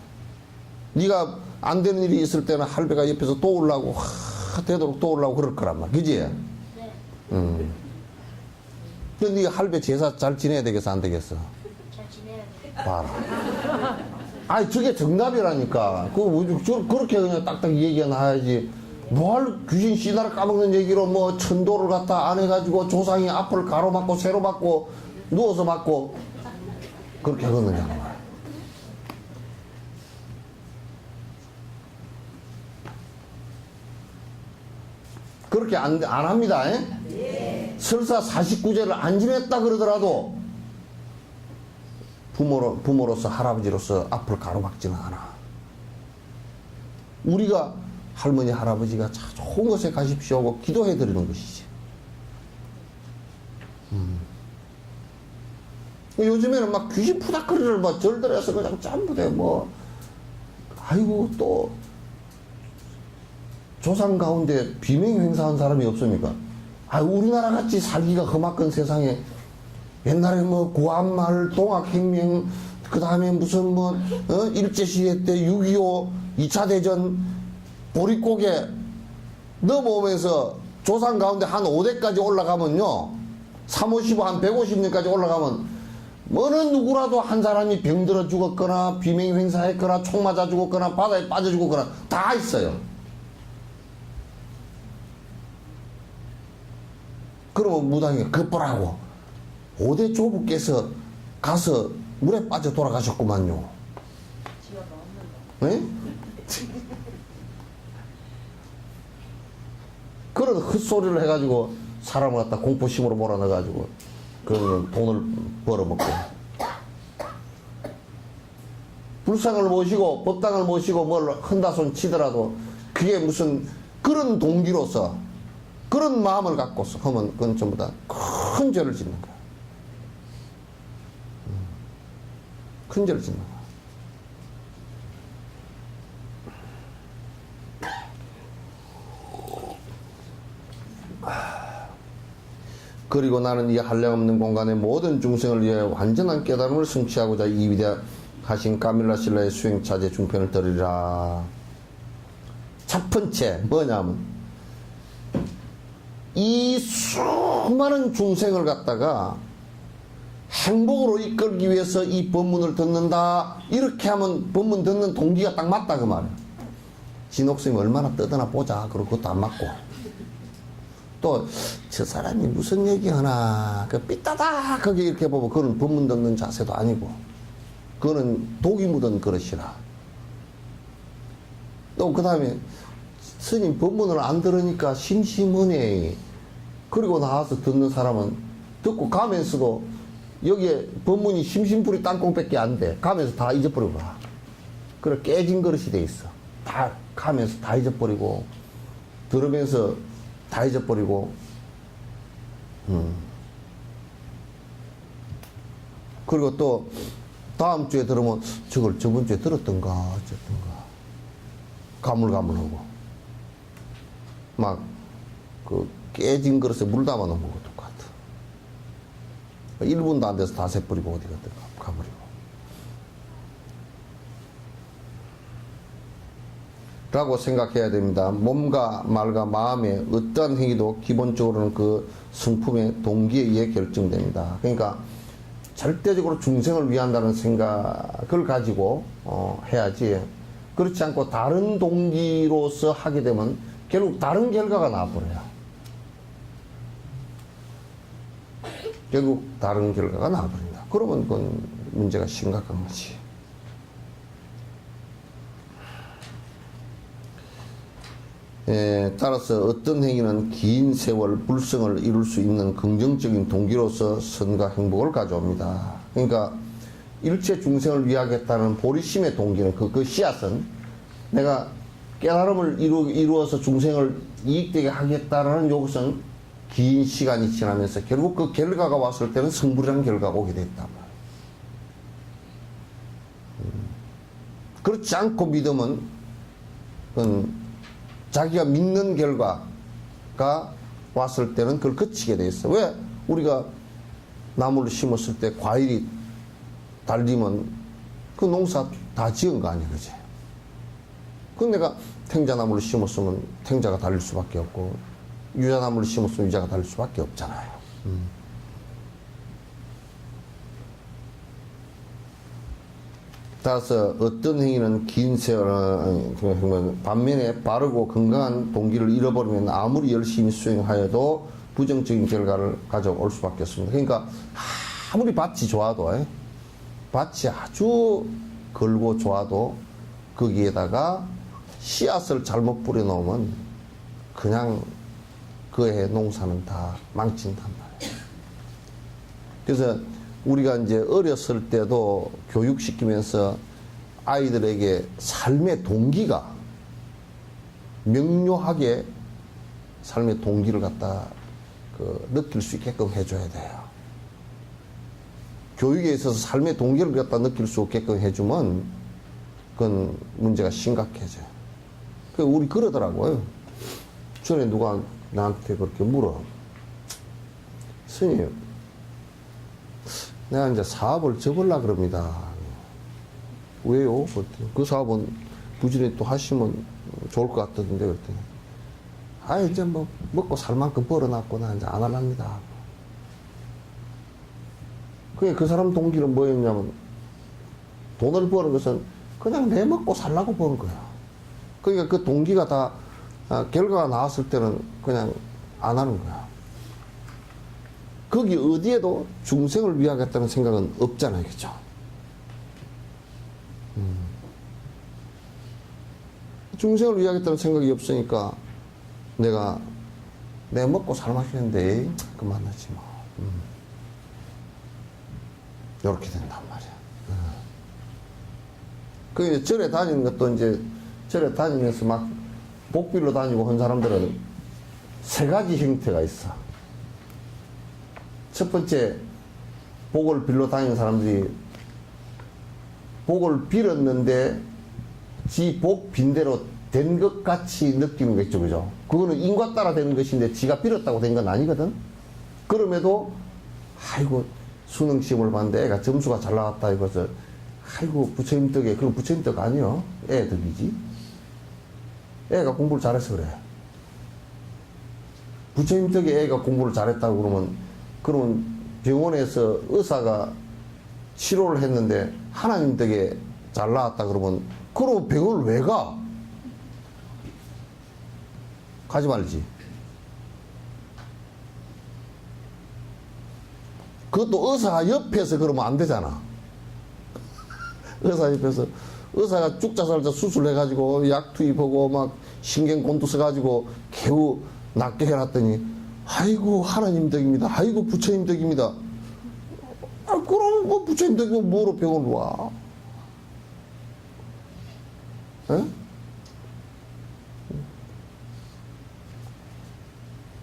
네가 안 되는 일이 있을 때는 할배가 옆에서 도우려고 되도록 도우려고 그럴 거란 말이야. 그지? 네. 근데 네가 할배 제사 잘 지내야 되겠어 안 되겠어? 잘 지내야 돼. 봐라. 아니 저게 정답이라니까. 그렇게 그냥 딱딱 얘기해놔야지. 뭘 귀신 씨나를 까먹는 얘기로 뭐 천도를 갖다 안 해가지고 조상이 앞을 가로막고 세로막고 누워서 막고 그렇게 하겠느냐. 그렇게 안 합니다. 네. 설사 49제를 안 지냈다 그러더라도 부모로서 할아버지로서 앞을 가로막지는 않아. 우리가 할머니 할아버지가 자 좋은 곳에 가십시오 하고 기도해 드리는 것이지. 요즘에는 막 귀신 푸닥거리를 막 절들해서 그냥 전부 다 뭐 아이고 또 조상 가운데 비명 행사한 사람이 없습니까? 아, 우리나라 같이 살기가 험악한 세상에 옛날에 뭐 구한말 동학혁명 그 다음에 무슨 뭐 일제시대 때 6.25 2차 대전 보릿고개 넘어오면서 조상 가운데 한 5대까지 올라가면요 3, 55, 한 150년까지 올라가면 어느 누구라도 한 사람이 병들어 죽었거나 비명 행사했거나 총 맞아 죽었거나 바다에 빠져 죽었거나 다 있어요. 그러면 무당이 급보라고 5대 조부께서 가서 물에 빠져 돌아가셨구만요. 네? 그런 헛소리를 해가지고 사람을 갖다 공포심으로 몰아넣어가지고 그 돈을 벌어먹고 불상을 모시고 법당을 모시고 뭘 흔다손 치더라도 그게 무슨 그런 동기로서 그런 마음을 갖고서 하면 그건 전부 다 큰 죄를 짓는 거야. 큰 죄를 짓는 거야. 그리고 나는 이 한량없는 공간의 모든 중생을 위해 완전한 깨달음을 성취하고자 이 위대하신 까밀라 신라의 수행차제 중편을 들으리라. 첫 번째 뭐냐면 이 수많은 중생을 갖다가 행복으로 이끌기 위해서 이 법문을 듣는다. 이렇게 하면 법문 듣는 동기가 딱 맞다 그 말이야. 진옥스님이 얼마나 떠드나 보자. 그리고 그것도 안 맞고. 또 저 사람이 무슨 얘기하나 그 삐따다 거기 이렇게 보면 그건 법문 듣는 자세도 아니고 그거는 독이 묻은 그릇이라. 또 그 다음에 스님 법문을 안 들으니까 심심하네. 그리고 나와서 듣는 사람은 듣고 가면서도 여기에 법문이 심심풀이 땅콩밖에 안 돼. 가면서 다 잊어버리고 가. 그래 깨진 그릇이 돼 있어. 다 가면서 다 잊어버리고 들으면서 다 잊어버리고 그리고 또 다음 주에 들으면 저걸 저번 주에 들었던가 어쨌던가 가물가물하고 막 그 깨진 그릇에 물 담아 놓은 거 똑같아. 1분도 안 돼서 다 새버리고 어디 갔다 가버리고. 라고 생각해야 됩니다. 몸과 말과 마음의 어떠한 행위도 기본적으로는 그 성품의 동기에 의해 결정됩니다. 그러니까 절대적으로 중생을 위한다는 생각을 가지고 해야지, 그렇지 않고 다른 동기로서 하게 되면 결국 다른 결과가 나와버려요. 결국 다른 결과가 나와버린다. 그러면 그건 문제가 심각한 거지. 따라서 어떤 행위는 긴 세월 불성을 이룰 수 있는 긍정적인 동기로서 선과 행복을 가져옵니다. 그러니까 일체 중생을 위하겠다는 보리심의 동기는 그 씨앗은 내가 깨달음을 이루어서 중생을 이익되게 하겠다라는 요것은 긴 시간이 지나면서 결국 그 결과가 왔을 때는 성불이라는 결과가 오게 됐단 말이에요. 그렇지 않고 믿으면 그건 자기가 믿는 결과가 왔을 때는 그걸 거치게 돼 있어. 왜? 우리가 나무를 심었을 때 과일이 달리면 그 농사 다 지은 거 아니야, 그지? 그 내가 탱자나무를 심었으면 탱자가 달릴 수밖에 없고, 유자나무를 심었으면 유자가 달릴 수밖에 없잖아요. 따라서 어떤 행위는 긴 세월, 반면에 바르고 건강한 동기를 잃어버리면 아무리 열심히 수행하여도 부정적인 결과를 가져올 수밖에 없습니다. 그러니까 아무리 밭이 좋아도, 밭이 아주 걸고 좋아도 거기에다가 씨앗을 잘못 뿌려놓으면 그냥 그의 농사는 다 망친단 말이에요. 그래서 우리가 이제 어렸을 때도 교육시키면서 아이들에게 삶의 동기가 명료하게 삶의 동기를 갖다 느낄 수 있게끔 해줘야 돼요. 교육에 있어서 삶의 동기를 갖다 느낄 수 없게끔 해주면 그건 문제가 심각해져요. 우리 그러더라고요. 전에 누가 나한테 그렇게 물어. 스님, 내가 이제 사업을 접으려고 그럽니다. 왜요? 그 사업은 부지런히 또 하시면 좋을 것 같던데, 그랬더니. 아, 이제 뭐, 먹고 살 만큼 벌어놨고, 나 이제 안 할랍니다. 그 사람 동기는 뭐였냐면, 돈을 버는 것은 그냥 내 먹고 살라고 버는 거야. 그러니까 그 동기가 다, 결과가 나왔을 때는 그냥 안 하는 거야. 거기 어디에도 중생을 위하겠다는 생각은 없잖아요. 그죠? 중생을 위하겠다는 생각이 없으니까 내가 내 먹고 살맛이는데 그만하지 뭐. 이렇게 된단 말이야. 그 이제 절에 다니는 것도 이제 절에 다니면서 막 복빌로 다니고 한 사람들은 세 가지 형태가 있어. 첫 번째, 복을 빌러 다니는 사람들이 복을 빌었는데 지 복 빈대로 된 것 같이 느끼는 거 있죠, 그죠? 그거는 인과 따라 되는 것인데 지가 빌었다고 된 건 아니거든? 그럼에도 아이고 수능 시험을 봤는데 애가 점수가 잘 나왔다 이것을 아이고 부처님 덕에. 그럼 부처님 덕 아니요, 애 덕이지. 애가 공부를 잘해서 그래. 부처님 덕에 애가 공부를 잘했다고 그러면 병원에서 의사가 치료를 했는데 하나님 덕에 잘 나왔다 그러면 병원을 왜 가? 가지 말지. 그것도 의사가 옆에서 그러면 안 되잖아. 의사 옆에서 의사가 죽자 살자 수술해가지고 약 투입하고 막 신경곤두 써가지고 겨우 낫게 해놨더니 아이고 하나님 덕입니다. 아이고 부처님 덕입니다. 아, 그럼 뭐 부처님 덕이면 뭐로 병원을 와? 에?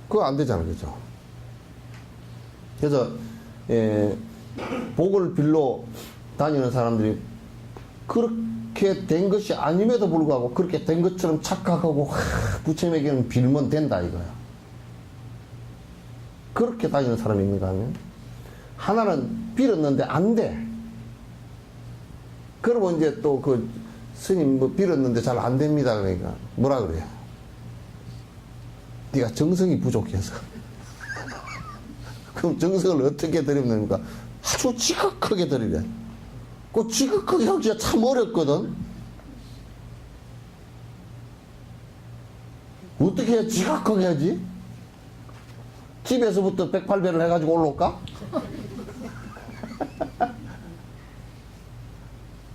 그거 안 되잖아, 그죠? 그래서 복을 빌러 다니는 사람들이 그렇게 된 것이 아님에도 불구하고 그렇게 된 것처럼 착각하고 부처님에게는 빌면 된다 이거야. 그렇게 다니는 사람이 있는가 하면 하나는 빌었는데 안 돼. 그러면 이제 또 그 스님 뭐 빌었는데 잘 안 됩니다. 그러니까 뭐라 그래요? 네가 정성이 부족해서. 그럼 정성을 어떻게 드리면 됩니까? 아주 지극하게 드리래. 그 지극하게 하기가 참 어렵거든. 어떻게 해야 지극하게 하지? 집에서부터 108배를 해가지고 올라올까?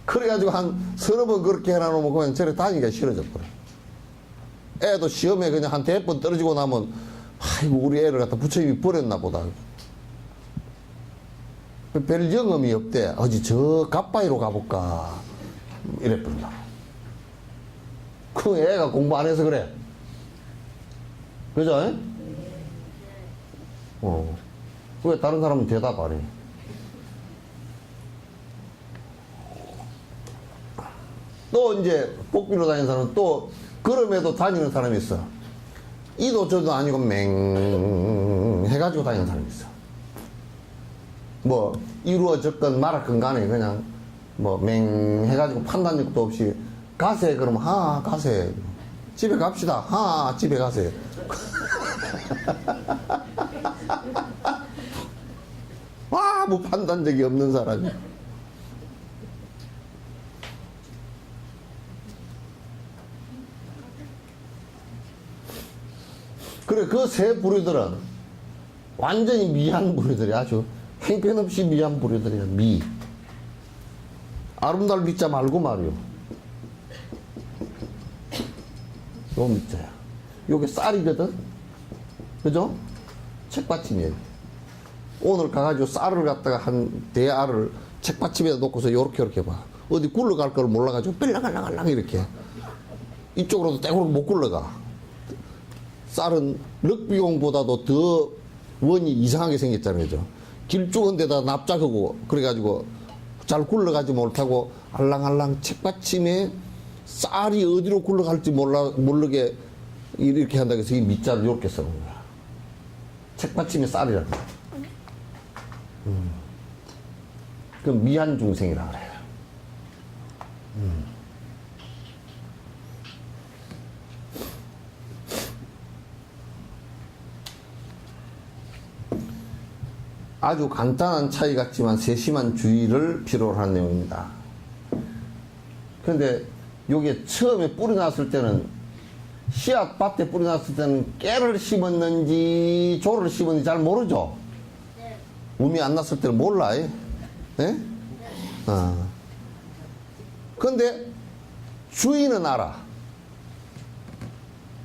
그래가지고 한 서너 번 그렇게 해놔놓으면 그냥 저래 다니기가 싫어져 버려. 애도 시험에 그냥 한 100번 떨어지고 나면 아이고 우리 애를 갖다 부처님이 버렸나 보다. 별 영험이 없대. 어디 저 갓바위로 가볼까 이래 버린다. 그 애가 공부 안 해서 그래. 그죠? 왜 다른 사람은 대답 안 해? 또 이제 복비로 다니는 사람은 또 그럼에도 다니는 사람이 있어. 이도 저도 아니고 맹 해가지고 다니는 사람이 있어. 뭐 이루어졌건 말았건 간에 그냥 뭐 맹 해가지고 판단력도 없이 가세 그러면 하 가세. 집에 갑시다. 하 집에 가세. 아무 판단력이 없는 사람이. 그래, 그 세 부류들은 완전히 미한 부류들이 아주 형편없이 미한 부류들이야, 미. 아름다울 미자 말고 말이요. 요 미자야. 요게 쌀이거든? 그죠? 책받침이에요. 오늘 가가지고 쌀을 갖다가 한 대알을 책받침에다 놓고서 요렇게 봐. 어디 굴러갈 걸 몰라가지고 뺄랑갈랑갈랑 이렇게. 이쪽으로도 땡으로 못 굴러가. 쌀은 럭비공보다도 더 원이 이상하게 생겼잖아요. 그죠? 길쭉한 데다 납작하고 그래가지고 잘 굴러가지 못하고 알랑알랑 책받침에 쌀이 어디로 굴러갈지 모르게 이렇게 한다고 해서 이 밑자를 이렇게 써놓은 거야. 책받침에 쌀이라고. 그럼 미한 중생이라 그래요. 아주 간단한 차이 같지만 세심한 주의를 필요로 하는 내용입니다. 그런데 요게 처음에 뿌리 났을 때는 씨앗 밭에 뿌리 났을 때는 깨를 심었는지 조를 심었는지 잘 모르죠? 네. 음이 안 났을 때는 몰라. 네? 네? 그런데 주인은 알아.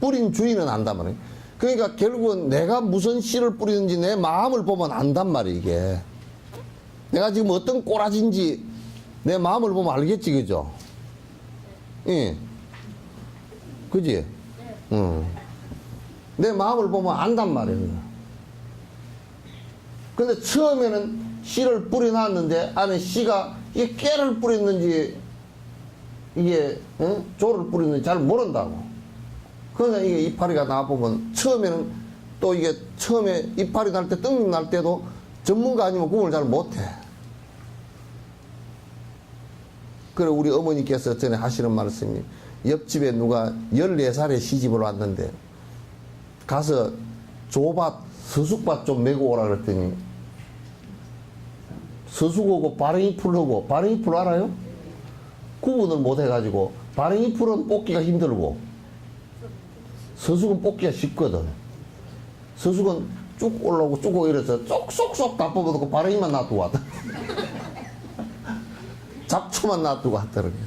뿌린 주인은 안단 말이에요. 그러니까 결국은 내가 무슨 씨를 뿌리는지 내 마음을 보면 안단 말이에요, 이게. 내가 지금 어떤 꼬라지인지 내 마음을 보면 알겠지, 그죠? 예. 그지? 응. 내 마음을 보면 안단 말이에요. 근데 처음에는 씨를 뿌려놨는데 안에 씨가 이게 깨를 뿌렸는지 이게 조를 뿌렸는지 잘 모른다고. 그러니까 이게 이파리가 나와보면 처음에는 또 이게 처음에 이파리 날 때, 떡잎 날 때도 전문가 아니면 구분을 잘 못해. 그래, 우리 어머니께서 전에 하시는 말씀이, 옆집에 누가 14살에 시집을 왔는데, 가서 조밭, 서숙밭 좀 메고 오라 그랬더니, 서숙하고 바랭이 풀하고, 바랭이 풀 알아요? 구분을 못 해가지고, 바랭이 풀은 뽑기가 힘들고, 서숙은 뽑기가 쉽거든. 서숙은 쭉 올라오고 쭉 오고 이래서 쏙쏙쏙 다 뽑아놓고 바랭이만 놔두고 왔다. 잡초만 놔두고 왔더라고요.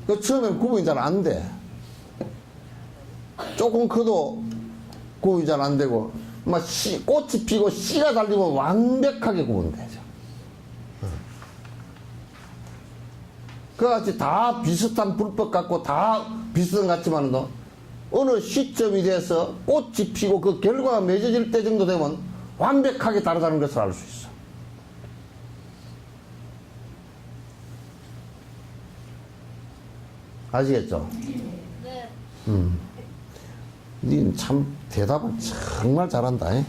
그 처음엔 구분이 잘 안 돼. 조금 커도 구분이 잘 안 되고, 막 꽃이 피고 씨가 달리면 완벽하게 구분되죠. 그같이 다 비슷한 불법 같고 다 비슷한 것 같지만도 어느 시점이 돼서 꽃이 피고 그 결과가 맺어질 때 정도 되면 완벽하게 다르다는 것을 알 수 있어. 아시겠죠? 네. 니는 참 대답을 정말 잘한다.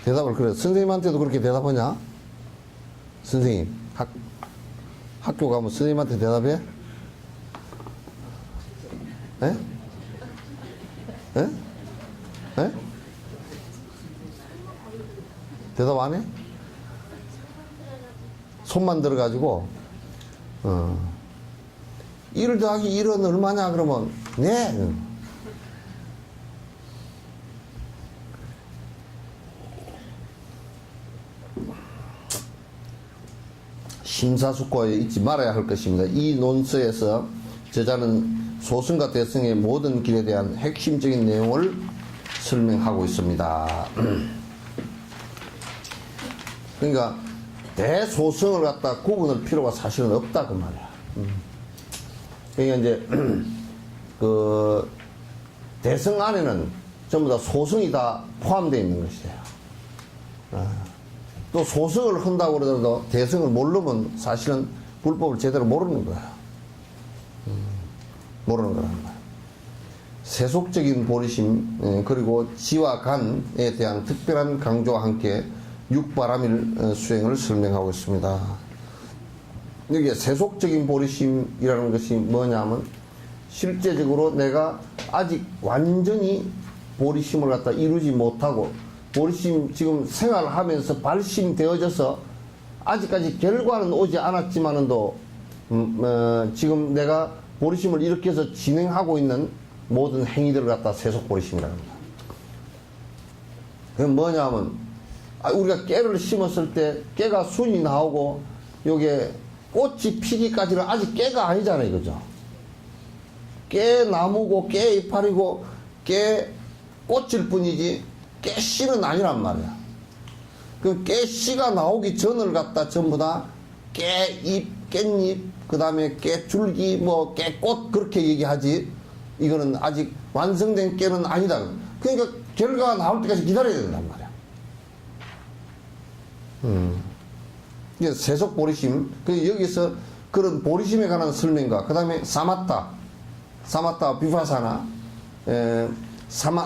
대답을 그래. 선생님한테도 그렇게 대답하냐? 선생님, 학교 가면 선생님한테 대답해? 에? 에? 에? 대답 안 해? 손만 들어가지고, 1 더하기 1은 얼마냐? 그러면, 네. 심사숙고에 잊지 말아야 할 것입니다. 이 논서에서 저자는 소승과 대승의 모든 길에 대한 핵심적인 내용을 설명하고 있습니다. 그러니까 대소승을 갖다 구분할 필요가 사실은 없다 그 말이야. 그러니까 이제 그 대승 안에는 전부 다 소승이 다 포함되어 있는 것이에요. 또 소승을 한다고 그러더라도 대승을 모르면 사실은 불법을 제대로 모르는 거야. 모르는 거란 거야. 세속적인 보리심, 그리고 지와 간에 대한 특별한 강조와 함께 육바람일 수행을 설명하고 있습니다. 여기에 세속적인 보리심이라는 것이 뭐냐면 실제적으로 내가 아직 완전히 보리심을 갖다 이루지 못하고 보리심 지금 생활하면서 발심되어져서 아직까지 결과는 오지 않았지만은도 지금 내가 보리심을 이렇게 해서 진행하고 있는 모든 행위들을 갖다 세속 보리심이라는 거야. 그건 뭐냐면 우리가 깨를 심었을 때 깨가 순이 나오고 요게 꽃이 피기까지는 아직 깨가 아니잖아요, 이거죠. 깨나무고 깨이파리고 깨꽃일 뿐이지 깨씨는 아니란 말이야. 그 깨씨가 나오기 전을 갖다 전부 다 깨잎, 깻잎, 그 다음에 깨줄기, 뭐 깨꽃 그렇게 얘기하지. 이거는 아직 완성된 깨는 아니다. 그러니까 결과가 나올 때까지 기다려야 된단 말이야. 이게 세속 보리심. 여기서 그런 보리심에 관한 설명과 그 다음에 사마타 비파사나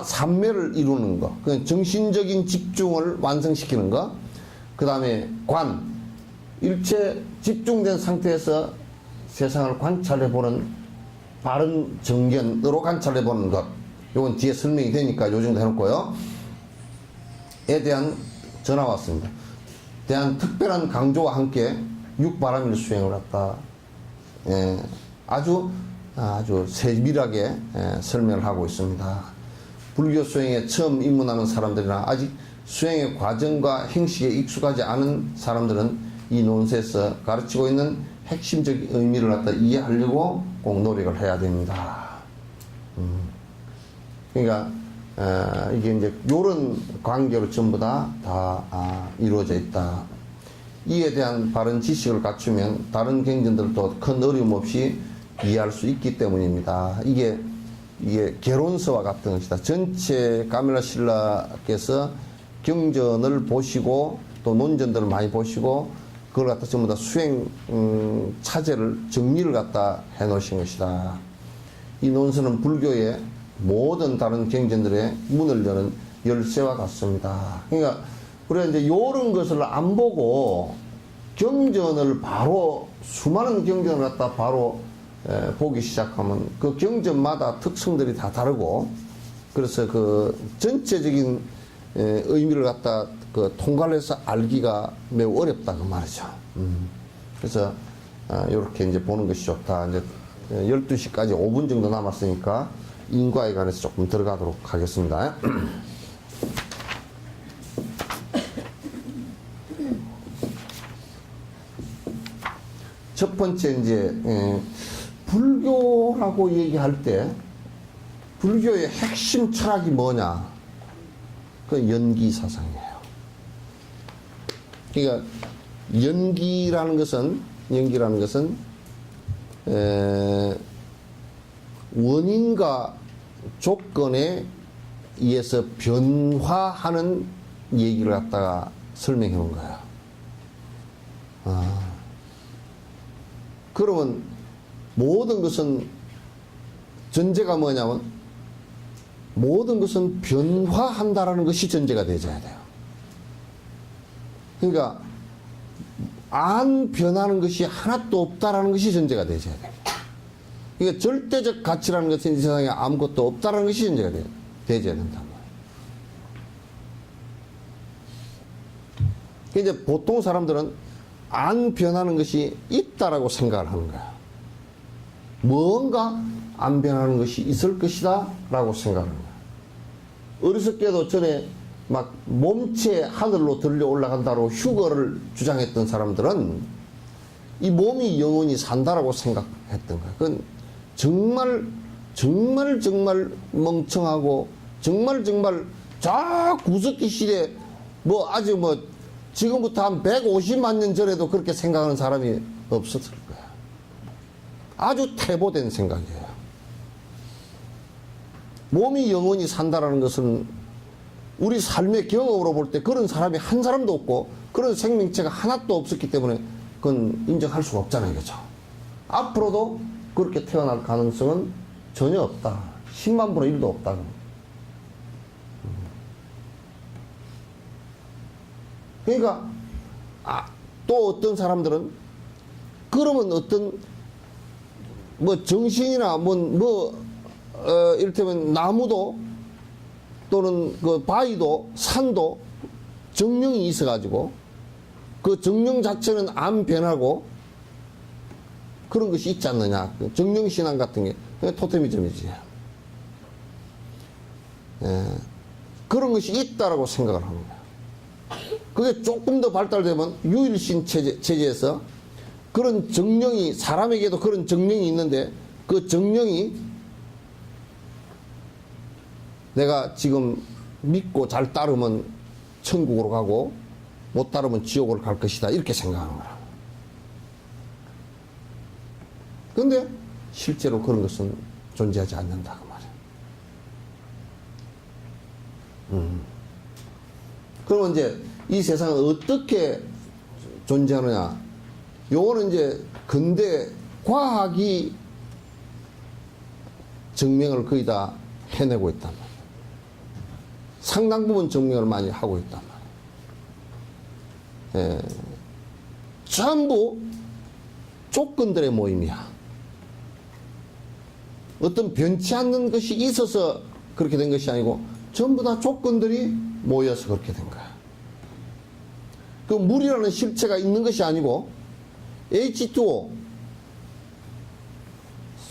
삼매를 이루는 거, 그 정신적인 집중을 완성시키는 거, 그 다음에 관, 일체 집중된 상태에서 세상을 관찰해보는 바른 정견으로 관찰해보는 것, 요건 뒤에 설명이 되니까 요 정도 해놓고요. 에 대한 전화 왔습니다. 대한 특별한 강조와 함께 육바람일 수행을 갖다 아주 세밀하게 설명을 하고 있습니다. 불교 수행에 처음 입문하는 사람들이나 아직 수행의 과정과 행식에 익숙하지 않은 사람들은 이 논서에서 가르치고 있는 핵심적 의미를 갖다 이해하려고 꼭 노력을 해야 됩니다. 그러니까 이게 이제 요런 관계로 전부 다 이루어져 있다. 이에 대한 바른 지식을 갖추면 다른 경전들도 큰 어려움 없이 이해할 수 있기 때문입니다. 이게 개론서와 같은 것이다. 전체 까밀라 신라께서 경전을 보시고 또 논전들을 많이 보시고 그걸 갖다 전부 다 수행 차제를 정리를 갖다 해 놓으신 것이다. 이 논설은 불교의 모든 다른 경전들의 문을 여는 열쇠와 같습니다. 그러니까 우리가 이제 이런 것을 안 보고 경전을 바로 수많은 경전을 갖다 바로 보기 시작하면 그 경전마다 특성들이 다 다르고 그래서 그 전체적인 의미를 갖다 그 통괄해서 알기가 매우 어렵다 그 말이죠. 그래서 이렇게 이제 보는 것이 좋다. 이제 12시까지 5분 정도 남았으니까 인과에 관해서 조금 들어가도록 하겠습니다. 첫 번째 이제 불교라고 얘기할 때 불교의 핵심 철학이 뭐냐? 그 연기 사상이에요. 그러니까 연기라는 것은 원인과 조건에 의해서 변화하는 얘기를 갖다가 설명해 놓은 거야. 그러면 모든 것은 전제가 뭐냐면 모든 것은 변화한다라는 것이 전제가 되어야 돼요. 그러니까 안 변하는 것이 하나도 없다라는 것이 전제가 되어야 돼요. 그러니까 절대적 가치라는 것은 이 세상에 아무것도 없다라는 것이 전제가 되어야 된단 말이에요. 그러니까 이제 보통 사람들은 안 변하는 것이 있다라고 생각을 하는 거야. 뭔가 안 변하는 것이 있을 것이다 라고 생각하는 거야. 어리석게도 전에 막 몸체 하늘로 들려 올라간다고 휴거를 주장했던 사람들은 이 몸이 영원히 산다라고 생각했던 거야. 그건 정말 멍청하고 정말 저 구석기 시대에 뭐 아주 뭐 지금부터 한 150만 년 전에도 그렇게 생각하는 사람이 없었을 거야. 아주 퇴보된 생각이에요. 몸이 영원히 산다라는 것은 우리 삶의 경험으로 볼 때 그런 사람이 한 사람도 없고 그런 생명체가 하나도 없었기 때문에 그건 인정할 수가 없잖아요. 그죠? 앞으로도 그렇게 태어날 가능성은 전혀 없다. 10만 분의 1도 없다. 그러니까 또 어떤 사람들은 그러면 어떤 뭐 정신이나 이를테면 나무도 또는 그 바위도 산도 정령이 있어가지고 그 정령 자체는 안 변하고 그런 것이 있지 않느냐. 정령 신앙 같은 게 토테미즘이지. 그런 것이 있다라고 생각을 하는 거야. 그게 조금 더 발달되면 유일신 체제에서 그런 정령이 사람에게도 그런 정령이 있는데 그 정령이 내가 지금 믿고 잘 따르면 천국으로 가고 못 따르면 지옥으로 갈 것이다 이렇게 생각하는 거야. 그런데 실제로 그런 것은 존재하지 않는다 그 말이야. 그러면 이제 이 세상은 어떻게 존재하느냐? 요거는 이제 근대 과학이 증명을 거의 다 해내고 있단 말이에요. 상당 부분 증명을 많이 하고 있단 말이에요. 전부 조건들의 모임이야. 어떤 변치 않는 것이 있어서 그렇게 된 것이 아니고 전부 다 조건들이 모여서 그렇게 된 거야. 그 물이라는 실체가 있는 것이 아니고 H2O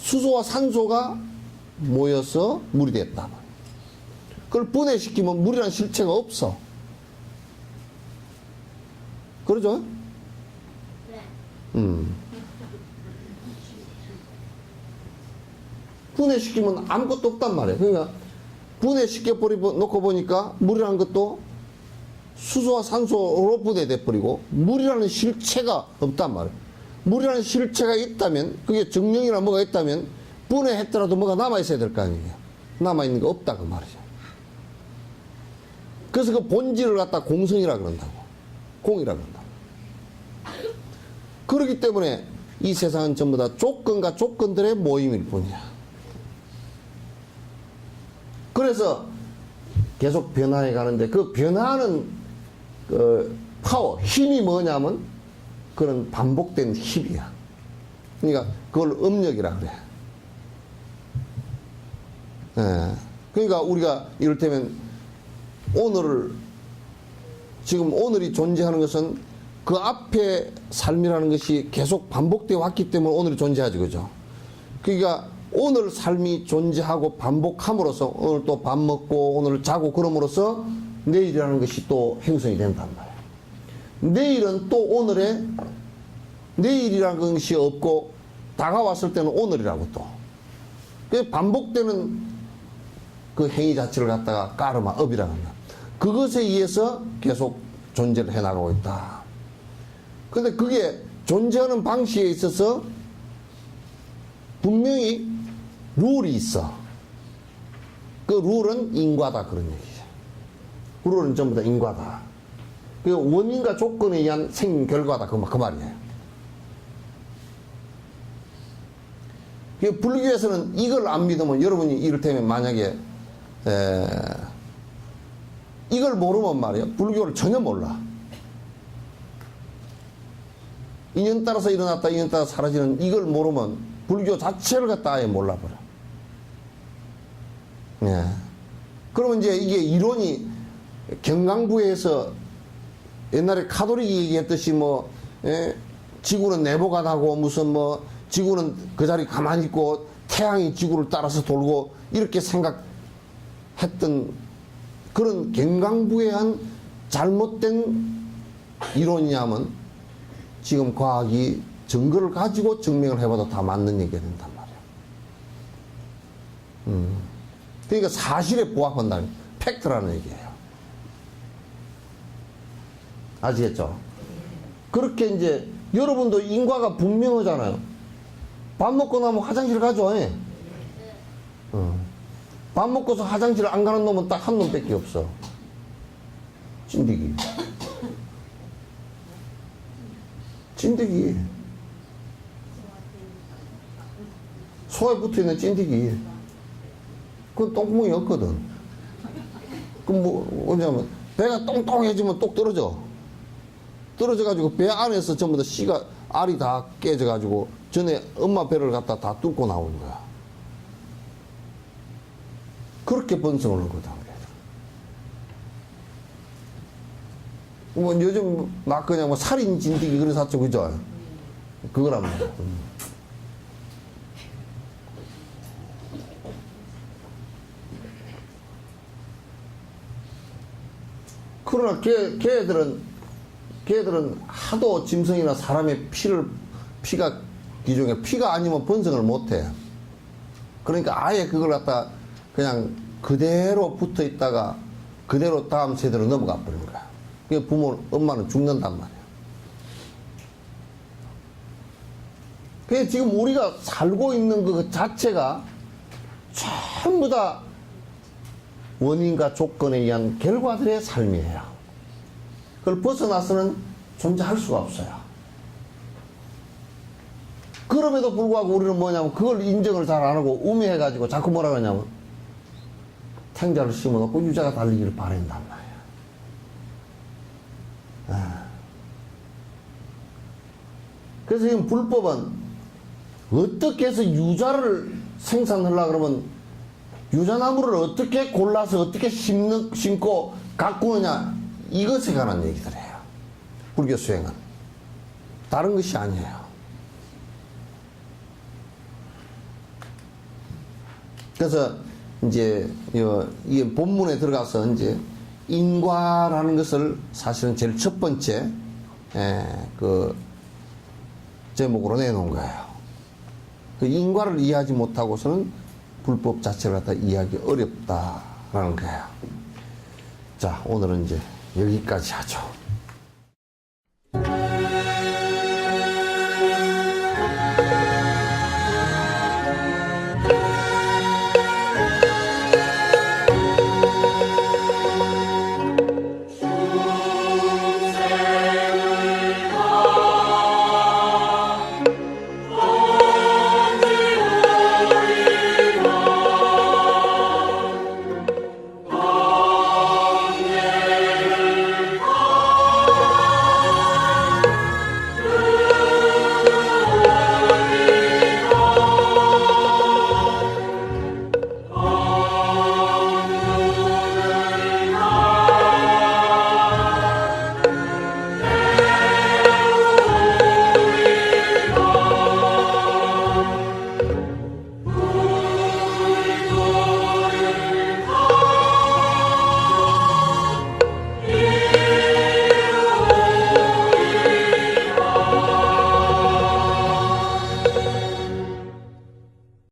수소와 산소가 모여서 물이 됐다. 그걸 분해시키면 물이라는 실체가 없어. 그러죠? 네. 분해시키면 아무것도 없단 말이에요. 그러니까 분해시켜 놓고 보니까 물이라는 것도 수소와 산소로 분해돼 버리고 물이라는 실체가 없단 말이에요. 물이라는 실체가 있다면 그게 정령이나 뭐가 있다면 분해했더라도 뭐가 남아있어야 될 거 아니에요. 남아있는 게 없다 그 말이죠. 그래서 그 본질을 갖다 공성이라 그런다고. 공이라 그런다고. 그렇기 때문에 이 세상은 전부 다 조건과 조건들의 모임일 뿐이야. 그래서 계속 변화해 가는데 그 변화하는 그 파워, 힘이 뭐냐면 그런 반복된 힘이야. 그러니까 그걸 음력이라 그래. 예. 그러니까 우리가 이를테면 지금 오늘이 존재하는 것은 그 앞에 삶이라는 것이 계속 반복되어 왔기 때문에 오늘이 존재하지, 그죠? 그러니까 오늘 삶이 존재하고 반복함으로써 오늘 또 밥 먹고 오늘 자고 그럼으로써 내일이라는 것이 또 형성이 된단 말이에요. 내일은 또 오늘의 내일이라는 것이 없고 다가왔을 때는 오늘이라고 또. 그 반복되는 그 행위 자체를 갖다가 까르마, 업이라고 한다. 그것에 의해서 계속 존재를 해나가고 있다. 근데 그게 존재하는 방식에 있어서 분명히 룰이 있어. 그 룰은 인과다, 그런 얘기죠. 룰은 전부 다 인과다. 그 원인과 조건에 의한 생긴 결과다, 그 말이에요. 불교에서는 이걸 안 믿으면, 여러분이 이를테면 만약에 이걸 모르면 말이에요, 불교를 전혀 몰라. 인연 따라서 일어났다 인연 따라서 사라지는 이걸 모르면 불교 자체를 갖다 아예 몰라버려. 예. 그러면 이제 이게 이론이 경강부에서 옛날에 카톨릭이 얘기했듯이 지구는 내보가 나고 무슨 지구는 그 자리 가만히 있고 태양이 지구를 따라서 돌고 이렇게 생각했던 그런 경강부에 한 잘못된 이론이냐면 지금 과학이 증거를 가지고 증명을 해봐도 다 맞는 얘기가 된단 말이에요. 그러니까 사실에 부합한다는 팩트라는 얘기예요. 아시겠죠? 그렇게 이제 여러분도 인과가 분명하잖아요. 밥 먹고 나면 화장실 가죠. 밥 먹고서 화장실 안 가는 놈은 딱 한 놈밖에 없어. 찐득이. 찐득이. 소에 붙어있는 찐득이. 그건 똥구멍이 없거든. 그럼 뭐냐면 배가 똥똥해지면 똑 떨어져. 떨어져가지고 배 안에서 전부 다 씨가 알이 다 깨져가지고 전에 엄마 배를 갖다 다 뚫고 나오는 거야. 그렇게 번성을 하거든. 요즘 막 그냥 살인 진드기 그런 사죠, 그죠? 그거란 말이야. 그러나 걔들은 하도 짐승이나 사람의 피가 기종에 피가 아니면 번성을 못해. 그러니까 아예 그걸 갖다 그냥 그대로 붙어 있다가 그대로 다음 세대로 넘어가 버리는 거야. 부모, 엄마는 죽는단 말이야. 그래서 지금 우리가 살고 있는 그 자체가 전부 다 원인과 조건에 의한 결과들의 삶이에요. 그걸 벗어나서는 존재할 수가 없어요. 그럼에도 불구하고 우리는 뭐냐면 그걸 인정을 잘 안 하고 우매해가지고 자꾸 뭐라 그러냐면 탱자를 심어놓고 유자가 달리기를 바란단 말이야. 그래서 지금 불법은 어떻게 해서 유자를 생산하려고 그러면 유자나무를 어떻게 골라서 어떻게 심고 가꾸느냐, 이것에 관한 얘기들이에요. 불교 수행은 다른 것이 아니에요. 그래서 이제 이 본문에 들어가서 이제 인과라는 것을 사실은 제일 첫 번째 그 제목으로 내놓은 거예요. 그 인과를 이해하지 못하고서는 불법 자체를 갖다 이해하기 어렵다라는 거예요. 자, 오늘은 이제 여기까지 하죠.